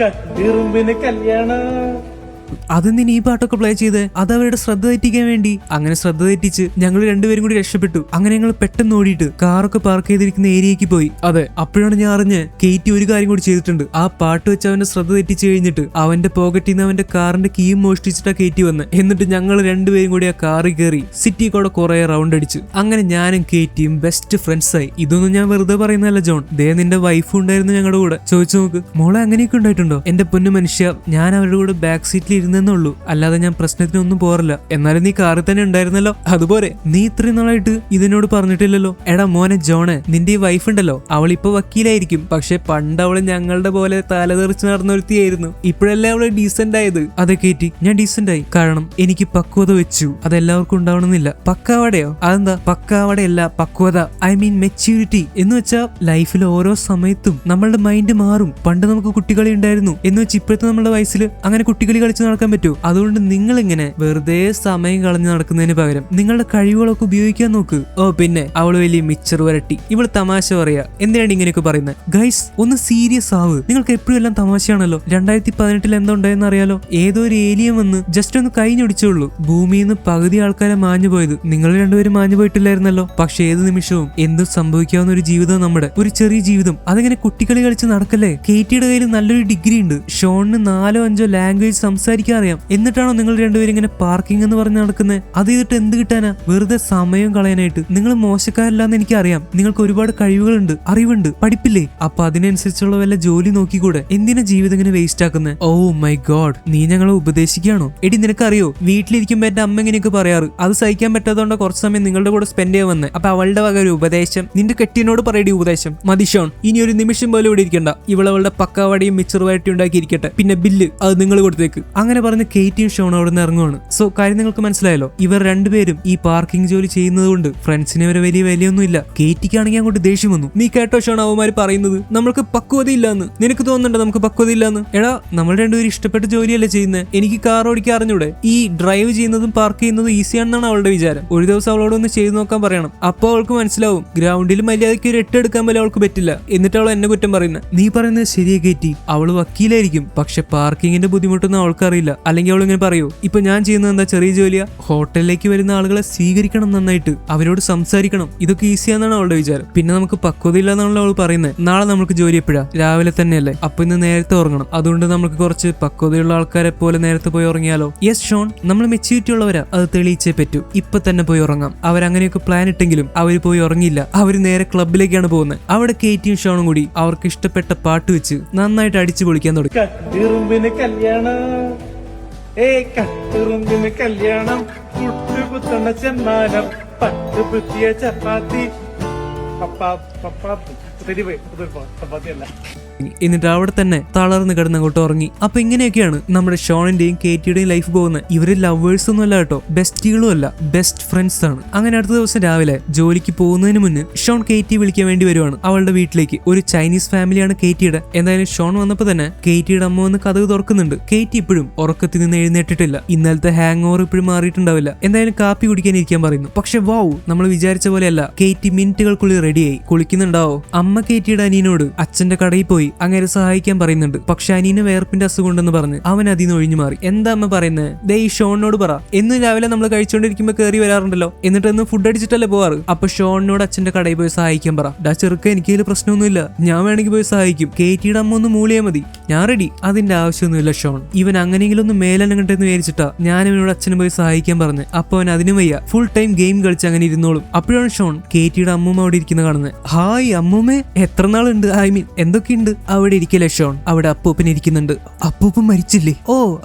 അതെന്തിന് ഈ പാട്ടൊക്കെ പ്ലേ ചെയ്ത്? അത് അവരുടെ ശ്രദ്ധ തെറ്റിക്കാൻ വേണ്ടി. അങ്ങനെ ശ്രദ്ധ തെറ്റിച്ച് ഞങ്ങൾ രണ്ടുപേരും കൂടി രക്ഷപ്പെട്ടു. അങ്ങനെ ഞങ്ങൾ പെട്ടെന്ന് ഓടിയിട്ട് കാറൊക്കെ പാർക്ക് ചെയ്തിരിക്കുന്ന ഏരിയക്ക് പോയി. അതെ, അപ്പോഴാണ് ഞാൻ അറിഞ്ഞ് കെയ്റ്റി ഒരു കാര്യം കൂടി ചെയ്തിട്ടുണ്ട്. ആ പാട്ട് വെച്ച് അവന്റെ ശ്രദ്ധ തെറ്റിച്ച് കഴിഞ്ഞിട്ട് അവന്റെ പോക്കറ്റിൽ നിന്ന് അവന്റെ കാറിന്റെ കീയും മോഷ്ടിച്ചിട്ടാ കെയ്റ്റി വന്ന്. എന്നിട്ട് ഞങ്ങൾ രണ്ടുപേരും കൂടി ആ കാറിൽ കയറി സിറ്റി കൂടെ കുറെ റൗണ്ട് അടിച്ചു. അങ്ങനെ ഞാനും കെയ്റ്റിയും ബെസ്റ്റ് ഫ്രണ്ട്സ് ആയി. ഇതൊന്നും ഞാൻ വെറുതെ പറയുന്നതല്ല ജോൺ. ദേ നിന്റെ വൈഫും ഉണ്ടായിരുന്നു ഞങ്ങളുടെ കൂടെ. ചോദിച്ചു നോക്ക്. മോളെ, അങ്ങനെയൊക്കെ ഉണ്ടായിട്ടുണ്ടോ? എന്റെ പൊന്നു മനുഷ്യ, ഞാൻ അവരുടെ കൂടെ ബാക്ക് സീറ്റിൽ ഇരുന്നെന്നുള്ളൂ, അല്ലാതെ ഞാൻ പ്രശ്നത്തിനൊന്നും പോറില്ല. എന്നാലും നീ കാറിൽ തന്നെ ഉണ്ടായിരുന്നല്ലോ, അതുപോലെ. നീ ഇത്രയും നാളായിട്ട് ഇതിനോട് പറഞ്ഞിട്ടില്ലല്ലോ. എടാ മോനെ ജോണ്, നിന്റെ ഈ വൈഫ് ഉണ്ടല്ലോ, അവൾ ഇപ്പൊ വക്കീലായിരിക്കും. പക്ഷെ പണ്ട് അവള് ഞങ്ങളുടെ പോലെ തലതെറിച്ച് നടന്നൊരുത്തിയായിരുന്നു. ഇപ്പോഴല്ലേ അവള് ഡീസന്റ് ആയത്. അതെ കേറ്റി, ഞാൻ ഡീസന്റ് ആയി. കാരണം എനിക്ക് പക്വത വെച്ചു. അതെല്ലാവർക്കും ഉണ്ടാവണമെന്നില്ല. പക്കാവടയോ? അതെന്താ പക്കാവടയല്ല, പക്വത. I mean maturity. എന്ന് വെച്ചാൽ ലൈഫിൽ ഓരോ സമയത്തും നമ്മളുടെ മൈൻഡ് മാറും. പണ്ട് നമുക്ക് കുട്ടികളി ഉണ്ടായിരുന്നു എന്ന് വെച്ച് ഇപ്പോഴത്തെ നമ്മുടെ വയസ്സിൽ അങ്ങനെ കുട്ടികളി കളിച്ച് നടക്കാൻ പറ്റുമോ? അതുകൊണ്ട് നിങ്ങൾ ഇങ്ങനെ വെറുതെ സമയം കളഞ്ഞു നടക്കുന്നതിന് പകരം നിങ്ങളുടെ കഴിവുകളൊക്കെ ഉപയോഗിക്കാൻ നോക്ക്. ഓ പിന്നെ അവള് വലിയ മിച്ചർ വരട്ടി. ഇവള് തമാശ പറയാ. എന്തിനാണ് ഇങ്ങനെയൊക്കെ പറയുന്നത്? ഗൈസ്, ഒന്ന് സീരിയസ് ആവ്. നിങ്ങൾക്ക് എപ്പോഴും എല്ലാം തമാശയാണല്ലോ. 2018 എന്താ ഉണ്ടായെന്ന് അറിയാലോ? ഏതോ ഒരു ഏലിയൻ വന്ന് ജസ്റ്റ് ഒന്ന് കഴിഞ്ഞൊടിച്ചുള്ളൂ. ഭൂമിയിൽ നിന്ന് പകുതി ആൾക്കാരെ മാഞ്ഞു പോയത്. നിങ്ങൾ രണ്ടുപേരും മാഞ്ഞു പോയിട്ടില്ലായിരുന്നല്ലോ. പക്ഷെ ഏത് നിമിഷവും എന്തും സംഭവിക്കാവുന്ന ഒരു ജീവിതം നമ്മുടെ. ഒരു ചെറിയ ജീവിതം. അതിങ്ങനെ കുട്ടികളി കളിച്ച് നടക്കല്ലേ. കെയ്റ്റിയുടെ കയ്യിൽ നല്ലൊരു ഡിഗ്രി ഉണ്ട്. ഷോണിന് 4-5 ലാംഗ്വേജ് സംസാരിക്കും. സംസാരിക്കാൻ അറിയാം, എന്നിട്ടാണോ നിങ്ങൾ രണ്ടുപേരും ഇങ്ങനെ പാർക്കിംഗ് എന്ന് പറഞ്ഞ് നടക്കുന്നത്? അത് ചെയ്തിട്ട് എന്ത് കിട്ടാനാ? വെറുതെ സമയം കളയാനായിട്ട്. നിങ്ങൾ മോശക്കാരല്ലാന്ന് എനിക്കറിയാം, നിങ്ങൾക്ക് ഒരുപാട് കഴിവുകളുണ്ട്, അറിവുണ്ട്, പഠിപ്പില്ലേ? അപ്പൊ അതിനനുസരിച്ചുള്ള വല്ല ജോലി നോക്കിക്കൂടെ? എന്തിനാ ജീവിതം ഇങ്ങനെ വേസ്റ്റ് ആക്കുന്നത്? ഓ മൈ ഗോഡ്, നീ ഞങ്ങളെ ഉപദേശിക്കുകയാണോ? എടി നിനക്കറിയോ, വീട്ടിലിരിക്കുമ്പോ എന്റെ അമ്മ ഇങ്ങനെയൊക്കെ പറയാറ്, അത് സഹിക്കാൻ പറ്റാത്തതുകൊണ്ട് കുറച്ച് സമയം നിങ്ങളുടെ കൂടെ സ്പെൻഡ് ചെയ്യാൻ വന്നേ. അപ്പൊ അവളുടെ വക ഒരു ഉപദേശം നിന്റെ കെട്ടിയനോട് പറയടി ഉപദേശം. മതി ഷോൺ, ഇനി ഒരു നിമിഷം പോലും ഇവിടെ ഇരിക്കണ്ട. ഇവളവളുടെ പക്കാവടിയും മിച്ചറുമായിട്ട് ഉണ്ടാക്കിയിരിക്കട്ടെ, പിന്നെ ബില്ല് അത് നിങ്ങൾ കൊടുത്തേക്ക്. അങ്ങനെ പറഞ്ഞ് കേറ്റിയും ഷോൺ അവിടെ നിന്ന് ഇറങ്ങുവാണ്. സോ കാര്യം നിങ്ങൾക്ക് മനസ്സിലായല്ലോ, ഇവർ രണ്ടുപേരും ഈ പാർക്കിംഗ് ജോലി ചെയ്യുന്നത് കൊണ്ട് ഫ്രണ്ട്സിനെ വരെ വലിയ വിലയൊന്നുമില്ല. കേറ്റിക്കാണെങ്കിൽ അങ്ങോട്ട് ദേഷ്യം വന്നു. നീ കേട്ടോ ഷോൺ അവന്മാര് പറയുന്നത്, നമ്മൾക്ക് പക്വതയില്ലാന്ന്. നിനക്ക് തോന്നുന്നുണ്ടോ നമുക്ക് പക്വതയില്ലാന്ന്? എടാ, നമ്മൾ രണ്ടുപേരും ഇഷ്ടപ്പെട്ട ജോലിയല്ലേ ചെയ്യുന്നത്. എനിക്ക് കാർ ഓടിക്കാൻ അറിഞ്ഞൂടെ? ഈ ഡ്രൈവ് ചെയ്യുന്നതും പാർക്ക് ചെയ്യുന്നതും ഈസിയാണെന്നാണ് അവളുടെ വിചാരം. ഒരു ദിവസം അവളോട് ഒന്ന് ചെയ്തു നോക്കാൻ പറയണം, അപ്പോൾ അവൾക്ക് മനസ്സിലാവും. ഗ്രൗണ്ടിൽ മര്യാദയ്ക്ക് ഒരു 8 എടുക്കാൻ പോലും അവൾക്ക് പറ്റില്ല. എന്നിട്ട് അവൾ എന്നെ കുറ്റം പറയുന്നത്. നീ പറയുന്നത് ശരിയാ കേറ്റി, അവള് വക്കീലായിരിക്കും, പക്ഷെ പാർക്കിങ്ങിന്റെ ബുദ്ധിമുട്ടൊന്നും അവൾക്കറിയില്ല. അല്ലെങ്കിൽ അവൾ ഇങ്ങനെ പറയൂ, ഇപ്പൊ ഞാൻ ചെയ്യുന്നത് എന്താ ചെറിയ ജോലിയാ? ഹോട്ടലിലേക്ക് വരുന്ന ആളുകളെ സ്വീകരിക്കണം, നന്നായിട്ട് അവരോട് സംസാരിക്കണം, ഇതൊക്കെ ഈസിയാന്നാണ് അവളുടെ വിചാരം. പിന്നെ നമുക്ക് പക്വതയില്ല എന്നാണല്ലോ അവൾ പറയുന്നത്. നാളെ നമുക്ക് ജോലി എപ്പോഴാ? രാവിലെ തന്നെയല്ലേ? അപ്പൊ ഇന്ന് നേരത്തെ ഉറങ്ങണം. അതുകൊണ്ട് നമുക്ക് കുറച്ച് പക്വതയുള്ള ആൾക്കാരെ പോലെ നേരത്തെ പോയി ഉറങ്ങിയാലോ? യെസ് ഷോൺ, നമ്മൾ മെച്യൂരിറ്റി ഉള്ളവരാ, അത് തെളിയിച്ചേ പറ്റൂ. ഇപ്പൊ തന്നെ പോയി ഉറങ്ങാം. അവരങ്ങനെയൊക്കെ പ്ലാൻ ഇട്ടെങ്കിലും അവര് പോയി ഉറങ്ങിയില്ല. അവര് നേരെ ക്ലബിലേക്കാണ് പോകുന്നത്. അവിടെ കേറ്റിയും ഷോണും കൂടി അവർക്ക് ഇഷ്ടപ്പെട്ട പാട്ട് വെച്ച് നന്നായിട്ട് അടിച്ചു പൊളിക്കാൻ തുടങ്ങി. കട്ടിറുമ്പിന് കല്യാണം, കട്ടിറുമ്പിന് കല്യാണം, കുട്ടുകുത്തണ ചെമ്മാനം, പട്ട് പുത്തിയ ചപ്പാത്തി, ചപ്പാത്തി അല്ല. എന്നിട്ട് അവിടെ തന്നെ തളർന്ന് കിടന്നങ്ങോട്ട് ഉറങ്ങി. അപ്പൊ ഇങ്ങനെയൊക്കെയാണ് നമ്മുടെ ഷോണിന്റെയും കേറ്റിയുടെയും ലൈഫ് പോകുന്നത്. ഇവര് ലവേഴ്സ് ഒന്നും അല്ല കേട്ടോ, ബെസ്റ്റികളും അല്ല, ബെസ്റ്റ് ഫ്രണ്ട്സ് ആണ്. അങ്ങനെ അടുത്ത ദിവസം രാവിലെ ജോലിക്ക് പോകുന്നതിന് മുന്നേ ഷോൺ കേറ്റി വിളിക്കാൻ വേണ്ടി വരുവാണ് അവളുടെ വീട്ടിലേക്ക്. ഒരു ചൈനീസ് ഫാമിലിയാണ് കേറ്റിയുടെ. എന്തായാലും ഷോൺ വന്നപ്പോ തന്നെ കേറ്റിയുടെ അമ്മ വന്ന് കഥക് തുറക്കുന്നുണ്ട്. കേറ്റി ഇപ്പോഴും ഉറക്കത്തിൽ നിന്ന് എഴുന്നേറ്റിട്ടില്ല. ഇന്നലത്തെ ഹാങ് ഓവർ ഇപ്പോഴും മാറിയിട്ടുണ്ടാവില്ല. എന്തായാലും കാപ്പി കുടിക്കാൻ ഇരിക്കാൻ പറയുന്നു. പക്ഷെ വാവ്, നമ്മൾ വിചാരിച്ച പോലെയല്ല. കേറ്റി മിനിറ്റുകൾക്കുള്ളിൽ റെഡിയായി. കുളിക്കുന്നുണ്ടാവോ? അമ്മ കേറ്റിയുടെ അനിയനോട് അച്ഛന്റെ കടയിൽ പോയി അങ്ങനെ സഹായിക്കാൻ പറയുന്നുണ്ട്. പക്ഷെ അനിയന് വേർപ്പിന്റെ അസുഖം ഉണ്ടെന്ന് പറഞ്ഞ് അവൻ അതിൽ നിന്ന് ഒഴിഞ്ഞു മാറി. എന്താ അമ്മ പറയുന്നത്? ദേ ഈ ഷോണിനോട് പറ. എന്ന് രാവിലെ നമ്മൾ കഴിച്ചുകൊണ്ടിരിക്കുമ്പോ കയറി വരാറുണ്ടല്ലോ, എന്നിട്ട് ഒന്ന് ഫുഡ് അടിച്ചിട്ടല്ലേ പോവാറ്. അപ്പൊ ഷോണിനോട് അച്ഛന്റെ കടയിൽ പോയി സഹായിക്കാൻ പറ. ഡാ ചെറുക്ക, എനിക്ക് ഇതിൽ പ്രശ്നമൊന്നുമില്ല, ഞാൻ വേണമെങ്കിൽ പോയി സഹായിക്കും. കേറ്റിയുടെ അമ്മ ഒന്ന് മൂളിയാ മതി, ഞാൻ റെഡി. അതിന്റെ ആവശ്യമൊന്നുമില്ല ഷോൺ. ഇവൻ അങ്ങനെയെങ്കിലും ഒന്ന് മേലനങ്ങട്ടെന്ന് വിചാരിച്ചിട്ടാ ഞാൻ ഇവനോട് അച്ഛനും പോയി സഹായിക്കാൻ പറഞ്ഞു. അപ്പൊ അവൻ അതിനും വയ്യ, ഫുൾ ടൈം ഗെയിം കളിച്ച് അങ്ങനെ ഇരുന്നോളും. അപ്പോഴാണ് ഷോൺ കേറ്റിയുടെ അമ്മൂമ്മ അവിടെ ഇരിക്കുന്ന കാണുന്നത്. ഹായ് അമ്മൂമ്മേ, എത്ര നാളുണ്ട്? ഐ മീൻ എന്തൊക്കെയുണ്ട്? അവിടെ ഇരിക്കല്ലേ ഷോൺ, അവിടെ അപ്പൂപ്പൻ ഇരിക്കുന്നുണ്ട്. അപ്പൂപ്പൻ മരിച്ചില്ലേ? ഓ,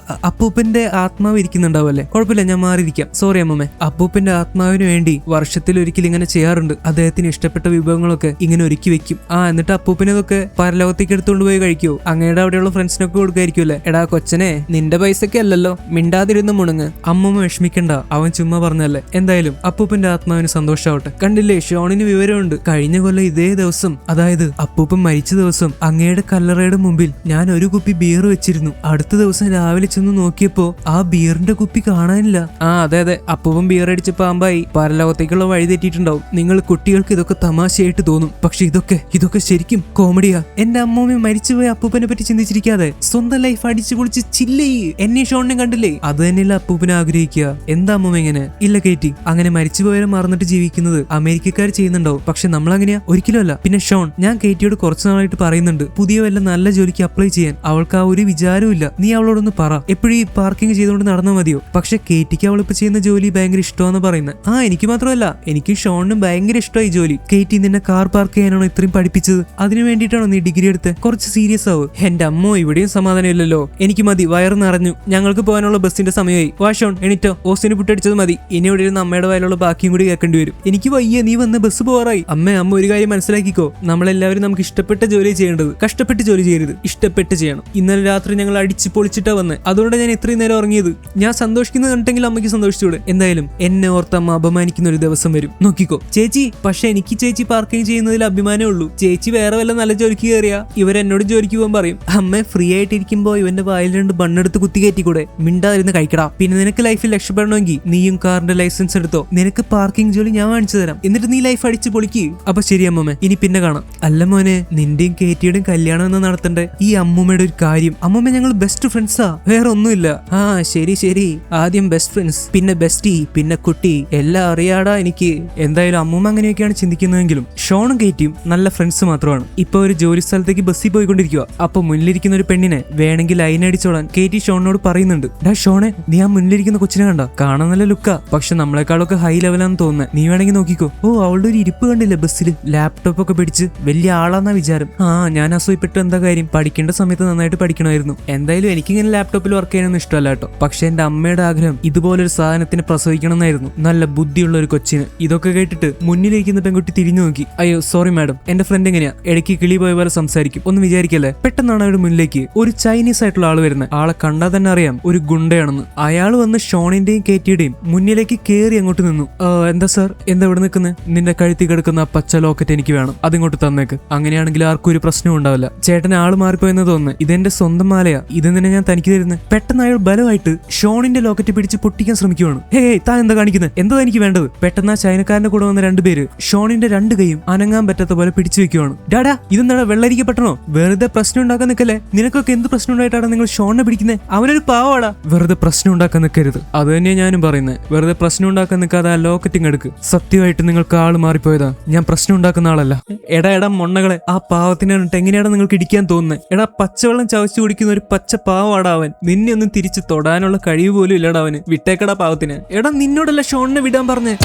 അപ്പൂപ്പന്റെ ആത്മാവ് ഇരിക്കുന്നുണ്ടാവല്ലേ? കുഴപ്പമില്ല, ഞാൻ മാറിയിരിക്കാം. സോറി അമ്മൂമ്മേ. അപ്പൂപ്പന്റെ ആത്മാവിന് വേണ്ടി വർഷത്തിൽ ഒരിക്കൽ ഇങ്ങനെ ചെയ്യാറുണ്ട്. അദ്ദേഹത്തിന് ഇഷ്ടപ്പെട്ട വിഭവങ്ങളൊക്കെ ഇങ്ങനെ ഒരുക്കി വെക്കും. എന്നിട്ട് അപ്പൂപ്പനതൊക്കെ പരലോകത്തേക്ക് എടുത്തുകൊണ്ട് പോയി കഴിക്കുവോ? അങ്ങയുടെ അവിടെയുള്ള ഫ്രണ്ട്സിനൊക്കെ കൊടുക്കായിരിക്കും അല്ലേ? എടാ കൊച്ചനെ, നിന്റെ പൈസക്ക് അല്ലല്ലോ, മിണ്ടാതിരുന്ന് മുണങ്ങ്. അമ്മൂമ്മ വിഷമിക്കണ്ട, അവൻ ചുമ്മാ പറഞ്ഞല്ലേ. എന്തായാലും അപ്പൂപ്പന്റെ ആത്മാവിന് സന്തോഷാവട്ടെ. കണ്ടില്ലേ, ഷോണിന് വിവരമുണ്ട്. കഴിഞ്ഞ കൊല്ലം ഇതേ ദിവസം, അതായത് അപ്പൂപ്പൻ മരിച്ച ദിവസം, അങ്ങയുടെ കല്ലറയുടെ മുമ്പിൽ ഞാൻ ഒരു കുപ്പി ബിയർ വെച്ചിരുന്നു. അടുത്ത ദിവസം രാവിലെ ചെന്ന് നോക്കിയപ്പോ ആ ബിയറിന്റെ കുപ്പി കാണാനില്ല. അതെ അതെ, അപ്പൂപ്പൻ ബിയർ അടിച്ച പാമ്പായി പരലോകത്തേക്കുള്ള വഴി തെറ്റിയിട്ടുണ്ടാവും. നിങ്ങൾ കുട്ടികൾക്ക് ഇതൊക്കെ തമാശയായിട്ട് തോന്നും, പക്ഷെ ഇതൊക്കെ ശരിക്കും കോമഡിയാ. എന്റെ അമ്മൂമ്മ മരിച്ചുപോയ അപ്പൂപ്പനെ പറ്റി ചിന്തിച്ചിരിക്കാതെ സ്വന്തം ലൈഫ് അടിച്ചു പൊളിച്ച് ചില്ലേ എന്നെ ഷോണിനെ കണ്ടില്ലേ? അത് തന്നെയല്ല അപ്പൂപ്പനെ ആഗ്രഹിക്കുക. എന്താ അമ്മൂമ്മ ഇങ്ങനെ? ഇല്ല കേറ്റി, അങ്ങനെ മരിച്ചുപോയവരെ മറന്നിട്ട് ജീവിക്കുന്നത് അമേരിക്കക്കാർ ചെയ്യുന്നുണ്ടാവും, പക്ഷെ നമ്മൾ അങ്ങനെയാ? ഒരിക്കലും അല്ല. പിന്നെ ഷോൺ, ഞാൻ കേറ്റിയോട് കുറച്ചു നാളായിട്ട് പറയുന്നുണ്ട്, പുതിയ വല്ല നല്ല ജോലിക്ക് അപ്ലൈ ചെയ്യാൻ. അവൾക്ക് ആ ഒരു വിചാരവും ഇല്ല. നീ അവളോടൊന്ന് പറ, എപ്പോഴും ഈ പാർക്കിംഗ് ചെയ്തുകൊണ്ട് നടന്നാൽ മതിയോ? പക്ഷെ കേറ്റിക്ക് അവളിപ്പോ ചെയ്യുന്ന ജോലി ഭയങ്കര ഇഷ്ടമാണെന്ന് പറയുന്നത്. എനിക്ക് മാത്രമല്ല, എനിക്ക് ഷോണിനും ഭയങ്കര ഇഷ്ടമായി ജോലി. കേറ്റി, നിന്നെ കാർ പാർക്ക് ചെയ്യാനാണോ ഇത്രയും പഠിപ്പിച്ചത്? അതിനു വേണ്ടിയിട്ടാണോ നീ ഡിഗ്രി എടുത്ത്? കുറച്ച് സീരിയസ് ആവും. എന്റെ അമ്മോ, ഇവിടെയും സമാധാനം ഇല്ലല്ലോ. എനിക്ക് മതി, വയറ് നിറഞ്ഞു. ഞങ്ങൾക്ക് പോകാനുള്ള ബസ്സിന്റെ സമയമായി. വാ ഷോൺ, എണീറ്റോ. ഓസിന് പുട്ടടിച്ചത് മതി. ഇനി ഇവിടെ ഇരുന്ന് അമ്മയുടെ വയലുള്ള ബാക്കിയും കൂടി കേൾക്കേണ്ടി വരും. എനിക്ക് വയ്യ, നീ വന്ന് ബസ് പോകാറായി. അമ്മ ഒരു കാര്യം മനസ്സിലാക്കിക്കോ, നമ്മളെല്ലാവരും നമുക്ക് ഇഷ്ടപ്പെട്ട ജോലി ചെയ്യേണ്ടത്. കഷ്ടപ്പെട്ട് ജോലി ചെയ്യരുത്, ഇഷ്ടപ്പെട്ട് ചെയ്യണം. ഇന്നലെ രാത്രി ഞങ്ങൾ അടിച്ച് പൊളിച്ചിട്ടാ വന്ന്, അതുകൊണ്ട് ഞാൻ ഇത്രയും നേരം ഉറങ്ങിയത്. ഞാൻ സന്തോഷിക്കുന്നത് കണ്ടെങ്കിൽ അമ്മയ്ക്ക് സന്തോഷിച്ചൂടെ? എന്തായാലും എന്നെ ഓർത്ത് അമ്മ അപമാനിക്കുന്ന ഒരു ദിവസം വരും, നോക്കിക്കോ. ചേച്ചി, പക്ഷെ എനിക്ക് ചേച്ചി പാർക്കിംഗ് ചെയ്യുന്നതിൽ അഭിമാനമേ ഉള്ളൂ. ചേച്ചി വേറെ വല്ല നല്ല ജോലിക്ക് കയറിയാ ഇവരെന്നോട് ജോലിക്ക് പോകാൻ പറയും. അമ്മ ഫ്രീ ആയിട്ടിരിക്കുമ്പോ ഇവന്റെ വായിൽ 2 ബണ്ണെടുത്ത് കുത്തി കയറ്റിക്കൂടെ? മിണ്ടാതിരുന്ന് കഴിക്കടാ. പിന്നെ നിനക്ക് ലൈഫിൽ രക്ഷപ്പെടണമെങ്കിൽ നീയും കാറിന്റെ ലൈസൻസ് എടുത്തോ. നിനക്ക് പാർക്കിംഗ് ജോലി ഞാൻ വാങ്ങിച്ചു തരാം, എന്നിട്ട് നീ ലൈഫ് അടിച്ച് പൊളിക്ക്. അപ്പൊ ശരി അമ്മമ്മേ, ഇനി പിന്നെ കാണാം. അല്ല മോനെ, നിന്റെയും കേറ്റിയുടെയും കല്യാണം എന്ന് നടത്തണ്ടേ ഈ അമ്മൂമ്മയുടെ ഒരു കാര്യം. അമ്മൂമ്മ ഞങ്ങൾ ബെസ്റ്റ് ഫ്രണ്ട്സാ, വേറെ ഒന്നുമില്ല. ആ ശരി ശരി, ആദ്യം ബെസ്റ്റ് ഫ്രണ്ട്സ്, പിന്നെ ബെസ്റ്റി, പിന്നെ കുട്ടി, എല്ലാം അറിയാടാ എനിക്ക്. എന്തായാലും അമ്മൂമ്മ അങ്ങനെയൊക്കെയാണ് ചിന്തിക്കുന്നതെങ്കിലും ഷോണും കേറ്റിയും നല്ല ഫ്രണ്ട്സ് മാത്രമാണ്. ഇപ്പൊ ഒരു ജോലി സ്ഥലത്തേക്ക് ബസ്സിൽ പോയിക്കൊണ്ടിരിക്കുക. അപ്പൊ മുന്നിലിരിക്കുന്ന ഒരു പെണ്ണിനെ വേണമെങ്കിൽ ലൈൻ അടിച്ചോളാൻ കേറ്റി ഷോണിനോട് പറയുന്നുണ്ട്. ഡാ ഷോണെ, നീ ആ മുന്നിലിരിക്കുന്ന കൊച്ചിനെ കണ്ട? കാണാൻ നല്ല ലുക്കാ, പക്ഷെ നമ്മളെക്കാളൊക്കെ ഹൈ ലെവലാന്ന് തോന്നുന്നത്. നീ വേണമെങ്കിൽ നോക്കിക്കോ. ഓ, അവളുടെ ഒരു ഇരിപ്പ് കണ്ടില്ലേ ബസ്സിൽ, ലാപ്ടോപ്പ് ഒക്കെ പിടിച്ച് വലിയ ആളാന്നാ വിചാരം. ആ, ഞാൻ അസൂയപ്പെട്ട് എന്താ കാര്യം, പഠിക്കേണ്ട സമയത്ത് നന്നായിട്ട് പഠിക്കണമായിരുന്നു. എന്തായാലും എനിക്കിങ്ങനെ ലാപ്ടോപ്പിൽ വർക്ക് ചെയ്യാനൊന്നും ഇഷ്ടമല്ല കേട്ടോ. പക്ഷെ എന്റെ അമ്മയുടെ ആഗ്രഹം ഇതുപോലൊരു സാധനത്തിന് പ്രസവിക്കണം എന്നായിരുന്നു, നല്ല ബുദ്ധിയുള്ള ഒരു കൊച്ചിന്. ഇതൊക്കെ കേട്ടിട്ട് മുന്നിലിരിക്കുന്ന പെൺകുട്ടി തിരിഞ്ഞു നോക്കി. അയ്യോ സോറി മാഡം, എന്റെ ഫ്രണ്ട് എങ്ങനെയാ ഇടയ്ക്ക് കിളി പോയ പോലെ സംസാരിക്കും, ഒന്ന് വിചാരിക്കല്ലേ. പെട്ടെന്നാണ് അവരുടെ മുന്നിലേക്ക് ഒരു ചൈനീസ് ആയിട്ടുള്ള ആള് വരുന്നത്. ആളെ കണ്ടാൽ തന്നെ അറിയാം ഒരു ഗുണ്ടയാണെന്ന്. അയാൾ വന്ന് ഷോണിന്റെയും കേറ്റിയുടെയും മുന്നിലേക്ക് കേറി അങ്ങോട്ട് നിന്നു. എന്താ സാർ, എന്താ ഇവിടെ നിൽക്കുന്നത്? നിന്റെ കഴുത്തി കിടക്കുന്ന പച്ച ലോക്കറ്റ് എനിക്ക് വേണം, അതിങ്ങോട്ട് തന്നേക്ക്. അങ്ങനെയാണെങ്കിൽ ആർക്കും ഒരു പ്രശ്നവും ഉണ്ടാവില്ല. ചേട്ടൻ ആള് മാറിപ്പോയെന്ന് തോന്നുന്നു, ഇതെന്റെ സ്വന്തം മാലയാ, ഇതെന്തിനാ ഞാൻ തനിക്ക് തരുന്നത്? പെട്ടെന്ന് അയാൾ ബലമായിട്ട് ഷോണിന്റെ ലോക്കറ്റ് പിടിച്ച് പൊട്ടിക്കാൻ ശ്രമിക്കുവാണ്. ഹേ, താൻ എന്താ കാണിക്കുന്നത്? എന്താ എനിക്ക് വേണ്ടത്? പെട്ടെന്ന് ആ ചൈനക്കാരന്റെ കൂടെ വന്ന രണ്ടുപേര് ഷോണിന്റെ രണ്ട് കൈയും അനങ്ങാൻ പറ്റാത്ത പോലെ പിടിച്ചു വെക്കുവാണ്. ഡാഡാ, ഇതെന്താ വെള്ളരിക്കപ്പെട്ടണോ? വെറുതെ പ്രശ്നം ഉണ്ടാക്കാൻ നിൽക്കല്ലേ. നിനക്കൊക്കെ എന്ത് പ്രശ്നം ഉണ്ടായിട്ടാണ് നിങ്ങൾ ഷോണിനെ പിടിക്കുന്നത്? അവനൊരു പാവാടാ. വെറുതെ പ്രശ്നം ഉണ്ടാക്കാൻ നിൽക്കരുത്, അത് തന്നെയാ ഞാനും പറയുന്നത്. വെറുതെ പ്രശ്നം ഉണ്ടാക്കാൻ നിൽക്കാതെ ആ ലോക്കറ്റിങ് എടുക്ക്. സത്യമായിട്ട് നിങ്ങൾക്ക് ആള് മാറിപ്പോയതാ, ഞാൻ പ്രശ്നം ഉണ്ടാക്കുന്ന ആളല്ല. എടാ മൊണ്ണകളെ, ആ പാവത്തിനെ എങ്ങനെയാണ് നിങ്ങൾക്ക് ഇടിക്കാൻ തോന്നുന്നത്? എടാ, പച്ചവെള്ളം ചവച്ചു കുടിക്കുന്ന ഒരു പച്ച പാവാടാ അവൻ. നിന്നെ ഒന്നും തിരിച്ച് തൊടാനുള്ള കഴിവ് പോലും ഇല്ലടാ അവന്. വിട്ടേക്കടാ പാവത്തിന്. എടാ, നിന്നോടല്ല ഷോണിനെ വിടാൻ പറഞ്ഞേ.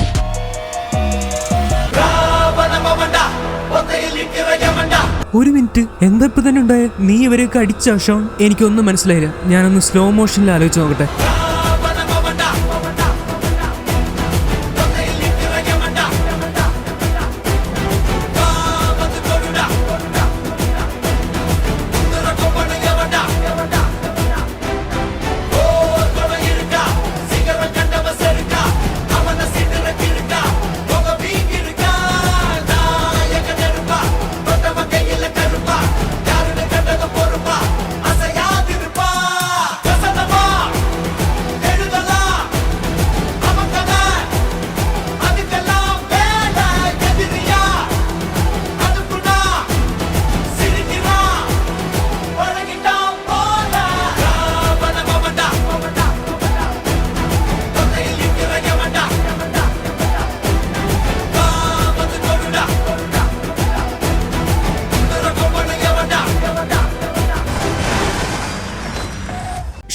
ഒരു മിനിറ്റ്, എന്താ ഇപ്പൊ തന്നെ ഉണ്ടായ? നീ ഇവരെയൊക്കെ അടിച്ചാ ഷോൺ? എനിക്കൊന്നും മനസ്സിലായില്ല. ഞാനൊന്ന് സ്ലോ മോഷനിൽ ആലോചിച്ച് നോക്കട്ടെ.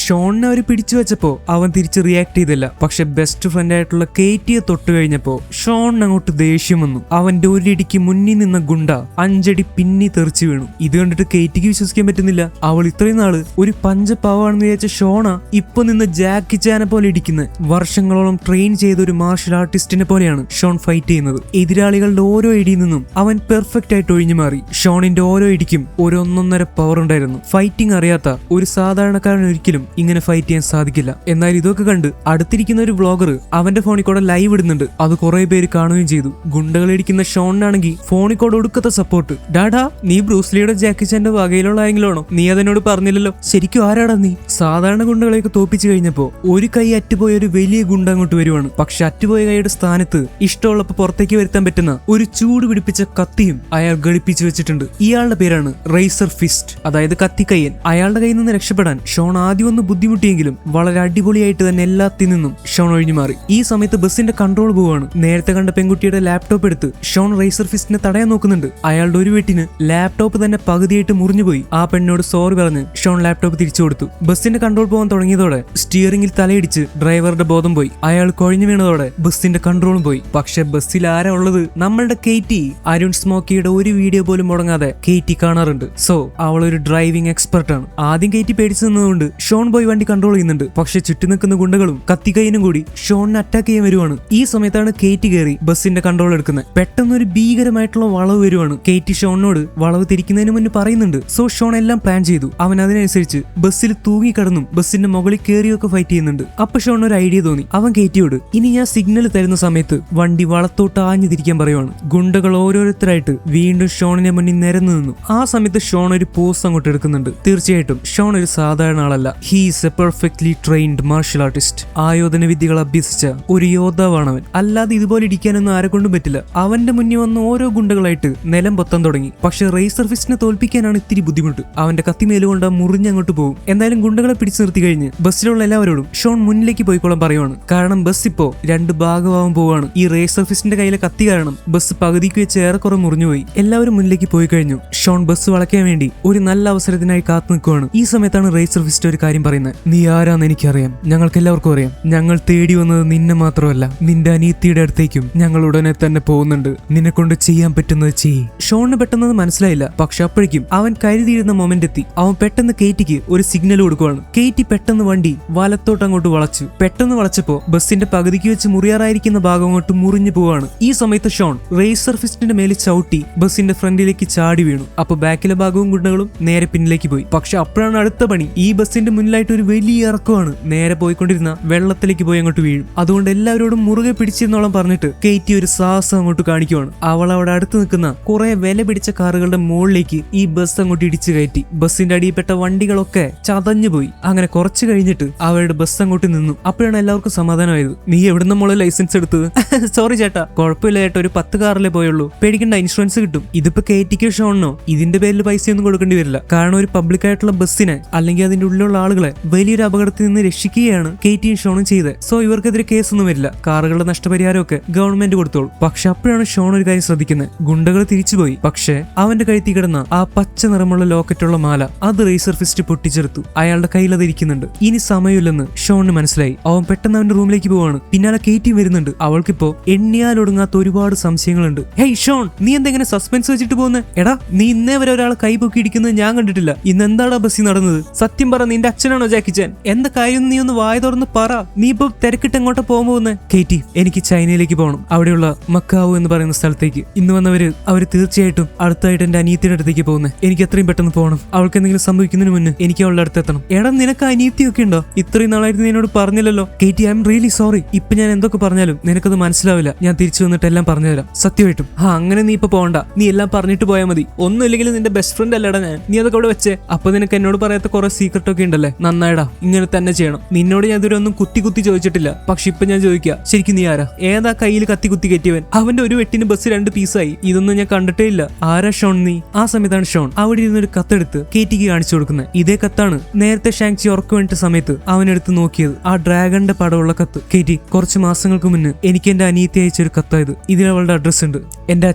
ഷോണിനെ അവർ പിടിച്ചു വെച്ചപ്പോ അവൻ തിരിച്ച് റിയാക്ട് ചെയ്തില്ല. പക്ഷെ ബെസ്റ്റ് ഫ്രണ്ട് ആയിട്ടുള്ള കേറ്റിയെ തൊട്ട് കഴിഞ്ഞപ്പോ ഷോണിന് അങ്ങോട്ട് ദേഷ്യം വന്നു. അവന്റെ ഒരിടിക്ക് മുന്നിൽ നിന്ന ഗുണ്ട 5 അടി പിന്നി തെറിച്ചു വീണു. ഇത് കണ്ടിട്ട് കേറ്റിക്ക് വിശ്വസിക്കാൻ പറ്റുന്നില്ല. അവൾ ഇത്രയും നാള് ഒരു പഞ്ചപാവാണെന്ന് വിചാരിച്ച ഷോണ ഇപ്പൊ നിന്ന് ജാക്കി ചാനെ പോലെ ഇടിക്കുന്നത്. വർഷങ്ങളോളം ട്രെയിൻ ചെയ്ത ഒരു മാർഷൽ ആർട്ടിസ്റ്റിനെ പോലെയാണ് ഷോൺ ഫൈറ്റ് ചെയ്യുന്നത്. എതിരാളികളുടെ ഓരോ ഇടിയിൽ നിന്നും അവൻ പെർഫെക്റ്റ് ആയിട്ട് ഒഴിഞ്ഞു മാറി. ഷോണിന്റെ ഓരോ ഇടിക്കും ഒരു 1.5 പവർ ഉണ്ടായിരുന്നു. ഫൈറ്റിംഗ് അറിയാത്ത ഒരു സാധാരണക്കാരൻ ഒരിക്കലും ഇങ്ങനെ ഫൈറ്റ് ചെയ്യാൻ സാധിക്കില്ല. എന്നാൽ ഇതൊക്കെ കണ്ട് അടുത്തിരിക്കുന്ന ഒരു വ്ളോഗർ അവന്റെ ഫോണിൽ കൂടെ ലൈവ് ഇടുന്നുണ്ട്. അത് കുറെ പേര് കാണുകയും ചെയ്തു. ഗുണ്ടകളിടിക്കുന്ന ഷോണിനാണെങ്കിൽ ഫോണിൽ കൂടെ ഒടുക്കത്തെ സപ്പോർട്ട്. ഡാഡാ, നീ ബ്രൂസ്ലിയുടെ ജാക്കി ചാന്റെ വകയിലുള്ള ആയെങ്കിലാണോ? നീ അതിനോട് പറഞ്ഞില്ലല്ലോ. ശരിക്കും ആരാടാ നീ? സാധാരണ ഗുണ്ടകളെയൊക്കെ തോപ്പിച്ചു കഴിഞ്ഞപ്പോ ഒരു കൈ അറ്റുപോയ ഒരു വലിയ ഗുണ്ട അങ്ങോട്ട് വരുവാണ്. പക്ഷെ അറ്റുപോയ കൈയുടെ സ്ഥാനത്ത് ഇഷ്ടമുള്ളപ്പോ പുറത്തേക്ക് വരുത്താൻ പറ്റുന്ന ഒരു ചൂട് പിടിപ്പിച്ച കത്തിയും അയാൾ ഘടിപ്പിച്ചു വെച്ചിട്ടുണ്ട്. ഇയാളുടെ പേരാണ് റേസർ ഫിസ്റ്റ്, അതായത് കത്തിക്കയ്യൻ. അയാളുടെ കയ്യിൽ നിന്ന് രക്ഷപ്പെടാൻ ഷോൺ ആദ്യം ഒന്ന് ബുദ്ധിമുട്ടിയെങ്കിലും വളരെ അടിപൊളിയായിട്ട് തന്നെ എല്ലാത്തിൽ നിന്നും ഷോൺ ഒഴിഞ്ഞു മാറി. ഈ സമയത്ത് ബസ്സിന്റെ കൺട്രോൾ പോവാണ്. നേരത്തെ കണ്ട പെൺകുട്ടിയുടെ ലാപ്ടോപ്പ് എടുത്ത് ഷോൺ റേസർ ഫിസ്റ്റിനെ തടയാൻ നോക്കുന്നുണ്ട്. അയാളുടെ ഒരു വെട്ടിന് ലാപ്ടോപ്പ് തന്നെ പകുതിയായിട്ട് മുറിഞ്ഞുപോയി. ആ പെണ്ണിനോട് സോറി പറഞ്ഞ് ഷോൺ ലാപ്ടോപ്പ് തിരിച്ചു കൊടുത്തു. ബസ്സിന്റെ കൺട്രോൾ പോകാൻ തുടങ്ങിയതോടെ സ്റ്റിയറിംഗിൽ തലയിടിച്ച് ഡ്രൈവറുടെ ബോധം പോയി. അയാൾ കൊഴിഞ്ഞു വീണതോടെ ബസ്സിന്റെ കൺട്രോളും പോയി. പക്ഷെ ബസ്സിൽ ആരാ ഉള്ളത്? നമ്മളുടെ കേറ്റി. അരുൺ സ്മോക്കിയുടെ ഒരു വീഡിയോ പോലും മുടങ്ങാതെ കേറ്റി കാണാറുണ്ട്. സോ അവളൊരു ഡ്രൈവിംഗ് എക്സ്പെർട്ട് ആണ്. ആദ്യം കേറ്റി പേടിച്ചു നിന്നതുകൊണ്ട് ഷോൺ പോയി വണ്ടി കൺട്രോൾ ചെയ്യുന്നുണ്ട്. പക്ഷെ ചുറ്റി നിൽക്കുന്ന ഗുണ്ടകളും കത്തിക്കൈനും കൂടി ഷോണിനെ അറ്റാക്ക് ചെയ്യാൻ വരുവാണ്. ഈ സമയത്താണ് കേറ്റി കയറി ബസ്സിന്റെ കൺട്രോൾ എടുക്കുന്നത്. പെട്ടെന്ന് ഒരു ഭീകരമായിട്ടുള്ള വളവ് വരുവാണ്. കേറ്റി ഷോണിനോട് വളവ് തിരിക്കുന്നതിന് മുന്നേ പറയുന്നുണ്ട്. സോ ഷോൺ എല്ലാം പ്ലാൻ ചെയ്തു. അവൻ അതിനനുസരിച്ച് ബസ്സിൽ തൂങ്ങിക്കടന്നും ബസ്സിന്റെ മുകളിൽ കയറിയൊക്കെ ഫൈറ്റ് ചെയ്യുന്നുണ്ട്. അപ്പൊ ഷോൺ ഒരു ഐഡിയ തോന്നി. അവൻ കേറ്റിയോട് ഇനി ഞാൻ സിഗ്നൽ തരുന്ന സമയത്ത് വണ്ടി വളത്തോട്ട് ആഞ്ഞു തിരിക്കാൻ പറയുവാണ്. ഗുണ്ടകൾ ഓരോരുത്തരായിട്ട് വീണ്ടും ഷോണിനെ മുന്നിൽ നിരന്നു നിന്നു. ആ സമയത്ത് ഷോൺ ഒരു പോസ് അങ്ങോട്ട് എടുക്കുന്നുണ്ട്. തീർച്ചയായിട്ടും ഷോൺ ഒരു സാധാരണ ആളല്ല. He is a a perfectly trained martial artist. ആയോധന വിദ്യകൾ അഭ്യസിച്ച ഒരു യോദ്ധാവാണ് അവൻ. അല്ലാതെ ഇതുപോലെ ഇടിക്കാനൊന്നും ആരെ കൊണ്ടും പറ്റില്ല. അവന്റെ മുന്നിൽ വന്ന ഓരോ ഗുണ്ടകളായിട്ട് നിലം പൊത്താൻ തുടങ്ങി. പക്ഷെ റേസർ ഫിസ്റ്റിനെ തോൽപ്പിക്കാനാണ് ഇത്തിരി ബുദ്ധിമുട്ട്. അവന്റെ കത്തിമേലുകൊണ്ട് മുറിഞ്ഞങ്ങോട്ട് പോകും. എന്തായാലും ഗുണ്ടകളെ പിടിച്ചു നിർത്തി കഴിഞ്ഞ് ബസ്സിലുള്ള എല്ലാവരോടും ഷോൺ മുന്നിലേക്ക് പോയിക്കോളാൻ പറയുവാണ്. കാരണം ബസ് ഇപ്പോ രണ്ട് ഭാഗമാവാൻ പോവാണ്. ഈ റേസർ ഫിസ്റ്റിന്റെ കയ്യിലെ കത്തി കാരണം ബസ് പകുതിക്ക് വെച്ച് ഏറെക്കുറെ മുറിഞ്ഞുപോയി. എല്ലാവരും മുന്നിലേക്ക് പോയി കഴിഞ്ഞു. ഷോൺ ബസ് വളയ്ക്കാൻ വേണ്ടി ഒരു നല്ല അവസരത്തിനായി കാത്തു നിൽക്കുവാണ്. ഈ സമയത്താണ് റേസർ ഫിസ്റ്റ് ഒരു കാര്യം പറയുന്നത്. നീ ആരാന്ന് എനിക്കറിയാം, ഞങ്ങൾക്ക് എല്ലാവർക്കും അറിയാം. ഞങ്ങൾ തേടി വന്നത് നിന്നെ മാത്രമല്ല, നിന്റെ അനിയത്തിയുടെ അടുത്തേക്കും ഞങ്ങൾ ഉടനെ തന്നെ പോകുന്നുണ്ട്. നിന്നെ കൊണ്ട് ചെയ്യാൻ പറ്റുന്നത് ചെയ്യ്. ഷോണിന് പെട്ടെന്ന് മനസ്സിലായില്ല. പക്ഷെ അപ്പോഴേക്കും അവൻ കരുതിയിരുന്ന മൊമെന്റ് എത്തി. അവൻ പെട്ടെന്ന് കേറ്റിക്ക് ഒരു സിഗ്നൽ കൊടുക്കുവാണ്. കേറ്റി പെട്ടെന്ന് വണ്ടി വലത്തോട്ട് അങ്ങോട്ട് വളച്ചു. പെട്ടെന്ന് വളച്ചപ്പോ ബസിന്റെ പകുതിക്ക് വെച്ച് മുറിയാറായിരിക്കുന്ന ഭാഗം അങ്ങോട്ട് മുറിഞ്ഞു പോവാണ്. ഈ സമയത്ത് ഷോൺ റേസർ ഫിസ്റ്റിന്റെ മേലെ ചവിട്ടി ബസിന്റെ ഫ്രണ്ടിലേക്ക് ചാടി വീണു. അപ്പൊ ബാക്കിലെ ഭാഗവും ഗുണ്ടകളും നേരെ പിന്നിലേക്ക് പോയി. പക്ഷെ അപ്പോഴാണ് അടുത്ത പണി. ഈ ബസിന്റെ മുന്നിലായിട്ട് ഒരു വലിയ ഇറക്കമാണ്. നേരെ പോയിക്കൊണ്ടിരുന്ന വെള്ളത്തിലേക്ക് പോയി അങ്ങോട്ട് വീഴും. അതുകൊണ്ട് എല്ലാവരോടും മുറുകെ പിടിച്ചിരുന്നോളം പറഞ്ഞിട്ട് കേറ്റി ഒരു സാഹസം അങ്ങോട്ട് കാണിക്കുവാണ്. അവൾ അവിടെ അടുത്ത് നിൽക്കുന്ന കുറെ വില പിടിച്ച കാറുകളുടെ മുകളിലേക്ക് ഈ ബസ് അങ്ങോട്ട് ഇടിച്ചു കയറ്റി. ബസിന്റെ അടിയിൽപ്പെട്ട വണ്ടികളൊക്കെ ചതഞ്ഞുപോയി. അങ്ങനെ കുറച്ച് കഴിഞ്ഞിട്ട് അവരുടെ ബസ് അങ്ങോട്ട് നിന്നു. അപ്പോഴാണ് എല്ലാവർക്കും സമാധാനമായത്. നീ എവിടുന്ന മോളെ ലൈസൻസ് എടുത്തത്? സോറി ചേട്ടാ, കുഴപ്പമില്ല ചേട്ടാ, ഒരു 10 കാറിലേ പോയുള്ളൂ, പേടിക്കണ്ട, ഇൻഷുറൻസ് കിട്ടും. ഇതിപ്പോ കേറ്റിക്കോ ഷോണിനോ ഇതിന്റെ പേരിൽ പൈസയൊന്നും കൊടുക്കേണ്ടി വരില്ല. കാരണം ഒരു പബ്ലിക് ആയിട്ടുള്ള ബസ്സിനെ അല്ലെങ്കിൽ അതിന്റെ ഉള്ളിലുള്ള ആളുകളെ വലിയൊരു അപകടത്തിൽ നിന്ന് രക്ഷിക്കുകയാണ് കേറ്റിയും ഷോണും ചെയ്തത്. സോ ഇവർക്കെതിരെ കേസൊന്നും വരില്ല. കാറുകളുടെ നഷ്ടപരിഹാരമൊക്കെ ഗവൺമെന്റ് കൊടുത്തോളൂ. പക്ഷെ അപ്പോഴാണ് ഷോൺ ഒരു കാര്യം ശ്രദ്ധിക്കുന്നത്. ഗുണ്ടകൾ തിരിച്ചുപോയി. പക്ഷെ അവന്റെ കഴുത്തിൽ കിടന്ന ആ പച്ച നിറമുള്ള ലോക്കറ്റുള്ള മാല അത് റേസർ ഫിസ്റ്റ് പൊട്ടിച്ചെടുത്തു. അയാളുടെ കയ്യിൽ അത് ഇരിക്കുന്നുണ്ട്. ഇനി സമയമില്ലെന്ന് ഷോണിന് മനസ്സിലായി. അവൻ പെട്ടെന്ന് അവന്റെ റൂമിലേക്ക് പോവാണ്. പിന്നാലെ കേറ്റിയും വരുന്നുണ്ട്. അവൾക്കിപ്പോ എണ്ണിയാലൊടുങ്ങാത്ത ഒരുപാട് സംശയങ്ങളുണ്ട്. ഹേയ് ഷോൺ, നീ എന്തെങ്ങനെ സസ്പെൻസ് വെച്ചിട്ട് പോകുന്നത്? എടാ, നീ ഇന്നേ വരെ ഒരാളെ കൈ പൊക്കി ഇടിക്കുന്നത് ഞാൻ കണ്ടിട്ടില്ല. ഇന്ന് എന്താടാ ബസ്സിൽ നടന്നത്? സത്യം പറ, നിന്റെ അച്ഛനാണോ ജാക്കി ചാൻ? എന്താ കാര്യം? നീ ഒന്ന് വായ തുറന്ന് പറ. നീ ഇപ്പൊ തിരക്കിട്ട് എങ്ങോട്ടാ പോകാൻ പോകുന്നത്? കേറ്റി, എനിക്ക് ചൈനയിലേക്ക് പോകണം. അവിടെയുള്ള മക്കാവു എന്ന് പറയുന്ന സ്ഥലത്തേക്ക്. ഇന്ന് വന്നവര് തീർച്ചയായിട്ടും അടുത്തായിട്ട് എന്റെ അനിയത്തിയുടെ അടുത്തേക്ക് പോകുന്നത്. എനിക്ക് എത്രയും പെട്ടെന്ന് പോകണം. അവൾക്ക് എന്തെങ്കിലും സംഭവിക്കുന്നതിന് മുന്നേ എനിക്ക് അവളുടെ അടുത്ത് എത്തണം. എടാ, നിനക്ക് അനിയത്തിയൊക്കെ ഉണ്ടോ? ഇത്രയും നാളായിട്ട് നീ എന്നോട് പറഞ്ഞില്ലല്ലോ. കേറ്റി, ഐ എം റിയലി സോറി. ഇപ്പൊ ഞാൻ എന്തൊക്കെ പറഞ്ഞാലും നിനക്കത് മനസ്സിലാവില്ല. ഞാൻ തിരിച്ചു വന്നിട്ട് എല്ലാം പറഞ്ഞുതരാം, സത്യമായിട്ടും. അങ്ങനെ നീ ഇപ്പൊ പോകണ്ട. നീ എല്ലാം പറഞ്ഞിട്ട് പോയാൽ മതി. ഒന്നുമില്ലെങ്കിൽ നിന്റെ ബെസ്റ്റ് ഫ്രണ്ട് അല്ലടാ ഞാൻ. നീ അതൊക്കെ അവിടെ വെച്ചേ. അപ്പൊ നിനക്ക് എന്നോട് പറയാത്ത കുറെ സീക്രട്ട് ഒക്കെ ഉണ്ടല്ലേ? നന്നായിടാ, ഇങ്ങനെ തന്നെ ചെയ്യണം. നിന്നോട് ഞാൻ ഇതുവരെ ഒന്നും കുത്തി ചോദിച്ചിട്ടില്ല. പക്ഷെ ഇപ്പൊ ഞാൻ ചോദിക്കുക, ശരിക്കും നീ ആരാ? ഏതാ കയ്യിൽ കുത്തി കയറ്റിയവൻ? അവന്റെ ഒരു വെട്ടിന് ബസ് 2 പീസായി. ഇതൊന്നും ഞാൻ കണ്ടിട്ടേ ഇല്ല. ആരാ ഷോൺ നീ? ആ സമയത്താണ് ഷോൺ അവിടെ ഇരുന്നൊരു കത്തെടുത്ത് കേറ്റിക്ക് കാണിച്ചു കൊടുക്കുന്നത്. ഇതേ കത്താണ് നേരത്തെ ഷാങ്ചി ഉറക്കു വേണ്ട സമയത്ത് അവനെടുത്ത് നോക്കിയത്. ആ ഡ്രാഗണിന്റെ പടമുള്ള കത്ത്. കേറ്റി, കുറച്ച് മാസങ്ങൾക്ക് മുന്നേ എനിക്ക് എന്റെ അനിയത്തി അയച്ചൊരു കത്തായത്. ഇതിൽ അവളുടെ അഡ്രസ് ഉണ്ട്. എന്റെ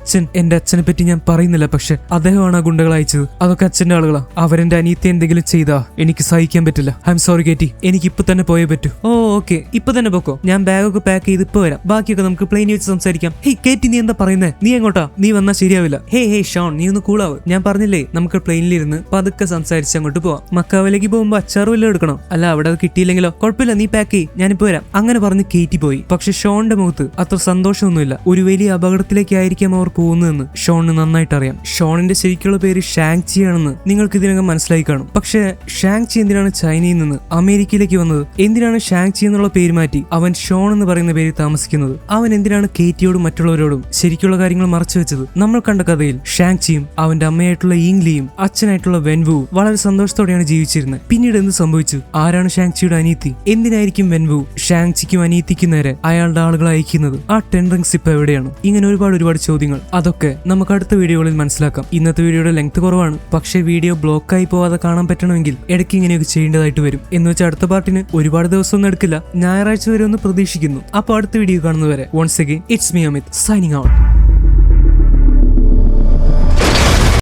അച്ഛനെ പറ്റി ഞാൻ പറയുന്നില്ല, പക്ഷെ അദ്ദേഹമാണ് ആ ഗുണ്ടകൾ അയച്ചത്. അതൊക്കെ അച്ഛന്റെ ആളുകളാ. അവരെന്റെ അനിയത്തി എന്തെങ്കിലും ചെയ്താ എനിക്ക് സഹിക്കാൻ പറ്റില്ല. ഐ എം സോറി കേറ്റി, എനിക്ക് ഇപ്പൊ തന്നെ പോയേ പറ്റൂ. ഓ ഓക്കെ, ഇപ്പൊ തന്നെ പോക്കോ. ഞാൻ ബാഗൊക്കെ പാക്ക് ചെയ്ത് ഇപ്പൊ വരാം. ബാക്കിയൊക്കെ നമുക്ക് പ്ലെയിനിൽ വെച്ച് സംസാരിക്കാം. ഹേയ് കേറ്റി, നീ എന്താ പറയുന്നേ? നീ എങ്ങോട്ടാ? നീ വന്നാൽ ശരിയാവില്ല. ഹേ ഷോൺ, നീ ഒന്ന് കൂളാവ്. ഞാൻ പറഞ്ഞില്ലേ നമുക്ക് പ്ലെയിനിലിരുന്ന് പതുക്കെ സംസാരിച്ച് അങ്ങോട്ട് പോവാം. മക്കാവിലേക്ക് പോകുമ്പോ അച്ചാറ് വല്ലതും എടുക്കണം. അല്ല, അവിടെ അത് കിട്ടിയില്ലെങ്കിലോ? കുഴപ്പമില്ല, നീ പാക്ക് ചെയ്യ്, ഞാനിപ്പോ വരാം. അങ്ങനെ പറഞ്ഞ് കേറ്റി പോയി. പക്ഷെ ഷോണിന്റെ മുഖത്ത് അത്ര സന്തോഷമൊന്നുമില്ല. ഒരു വലിയ അപകടത്തിലേക്കായിരിക്കാം അവർ പോകുന്നതെന്ന് ഷോണിന് നന്നായിട്ട് അറിയാം. ഷോണിന്റെ ശരിക്കുള്ള പേര് ഷാങ്ചി ആണെന്ന് നിങ്ങൾക്ക് ഇതിനകം മനസ്സിലായി കാണും. പക്ഷെ ഷാങ്ചി എന്തിനാണ് ചൈനയിൽ നിന്ന് അമേരിക്കയിലേക്ക് വന്നത്? എന്തിനാണ് ഷാങ്ചി എന്നുള്ള പേര് മാറ്റി അവൻ ഷോൺ എന്ന് പറയുന്ന പേരിൽ താമസിക്കുന്നത്? അവൻ എന്തിനാണ് കേറ്റിയോടും മറ്റുള്ളവരോടും ശരിക്കുള്ള കാര്യങ്ങൾ മറച്ചു വെച്ചത്? നമ്മൾ കണ്ട കഥയിൽ ഷാങ്ചിയും അവന്റെ അമ്മയായിട്ടുള്ള ഈങ്ലിയും അച്ഛനായിട്ടുള്ള വെൻവുവും വളരെ സന്തോഷത്തോടെയാണ് ജീവിച്ചിരുന്നത്. പിന്നീട് എന്ത് സംഭവിച്ചു? ആരാണ് ഷാങ്ചിയുടെ അനിയത്തി? എന്തിനായിരിക്കും വെൻവു ഷാങ്ചിക്കും അനിയത്തിക്കും നേരെ അയാളുടെ ആളുകളെ അയക്കുന്നത്? ആ 10 റിങ്സ് ഇപ്പൊ എവിടെയാണ്? ഇങ്ങനെ ഒരുപാട് ചോദ്യങ്ങൾ. അതൊക്കെ നമുക്ക് അടുത്ത വീഡിയോകളിൽ മനസ്സിലാക്കാം. ഇന്നത്തെ വീഡിയോയുടെ ലെങ്ത് കുറവാണ്. പക്ഷേ വീഡിയോ ബ്ലോക്കായി പോവാതെ കാണാൻ പറ്റണമെങ്കിൽ ഇടയ്ക്ക് ഇങ്ങനെയൊക്കെ ചെയ്യേണ്ടതായിട്ട് വരും. എന്ന് വെച്ചാൽ അടുത്ത പാർട്ടിന് ഒരുപാട് ദിവസമൊന്നും എടുക്കില്ല. ഞായറാഴ്ച വരെ ഒന്ന് പ്രതീക്ഷിക്കുന്നു. അപ്പൊ അടുത്ത വീഡിയോ കാണുന്നവരെ once again it's me Amit signing out.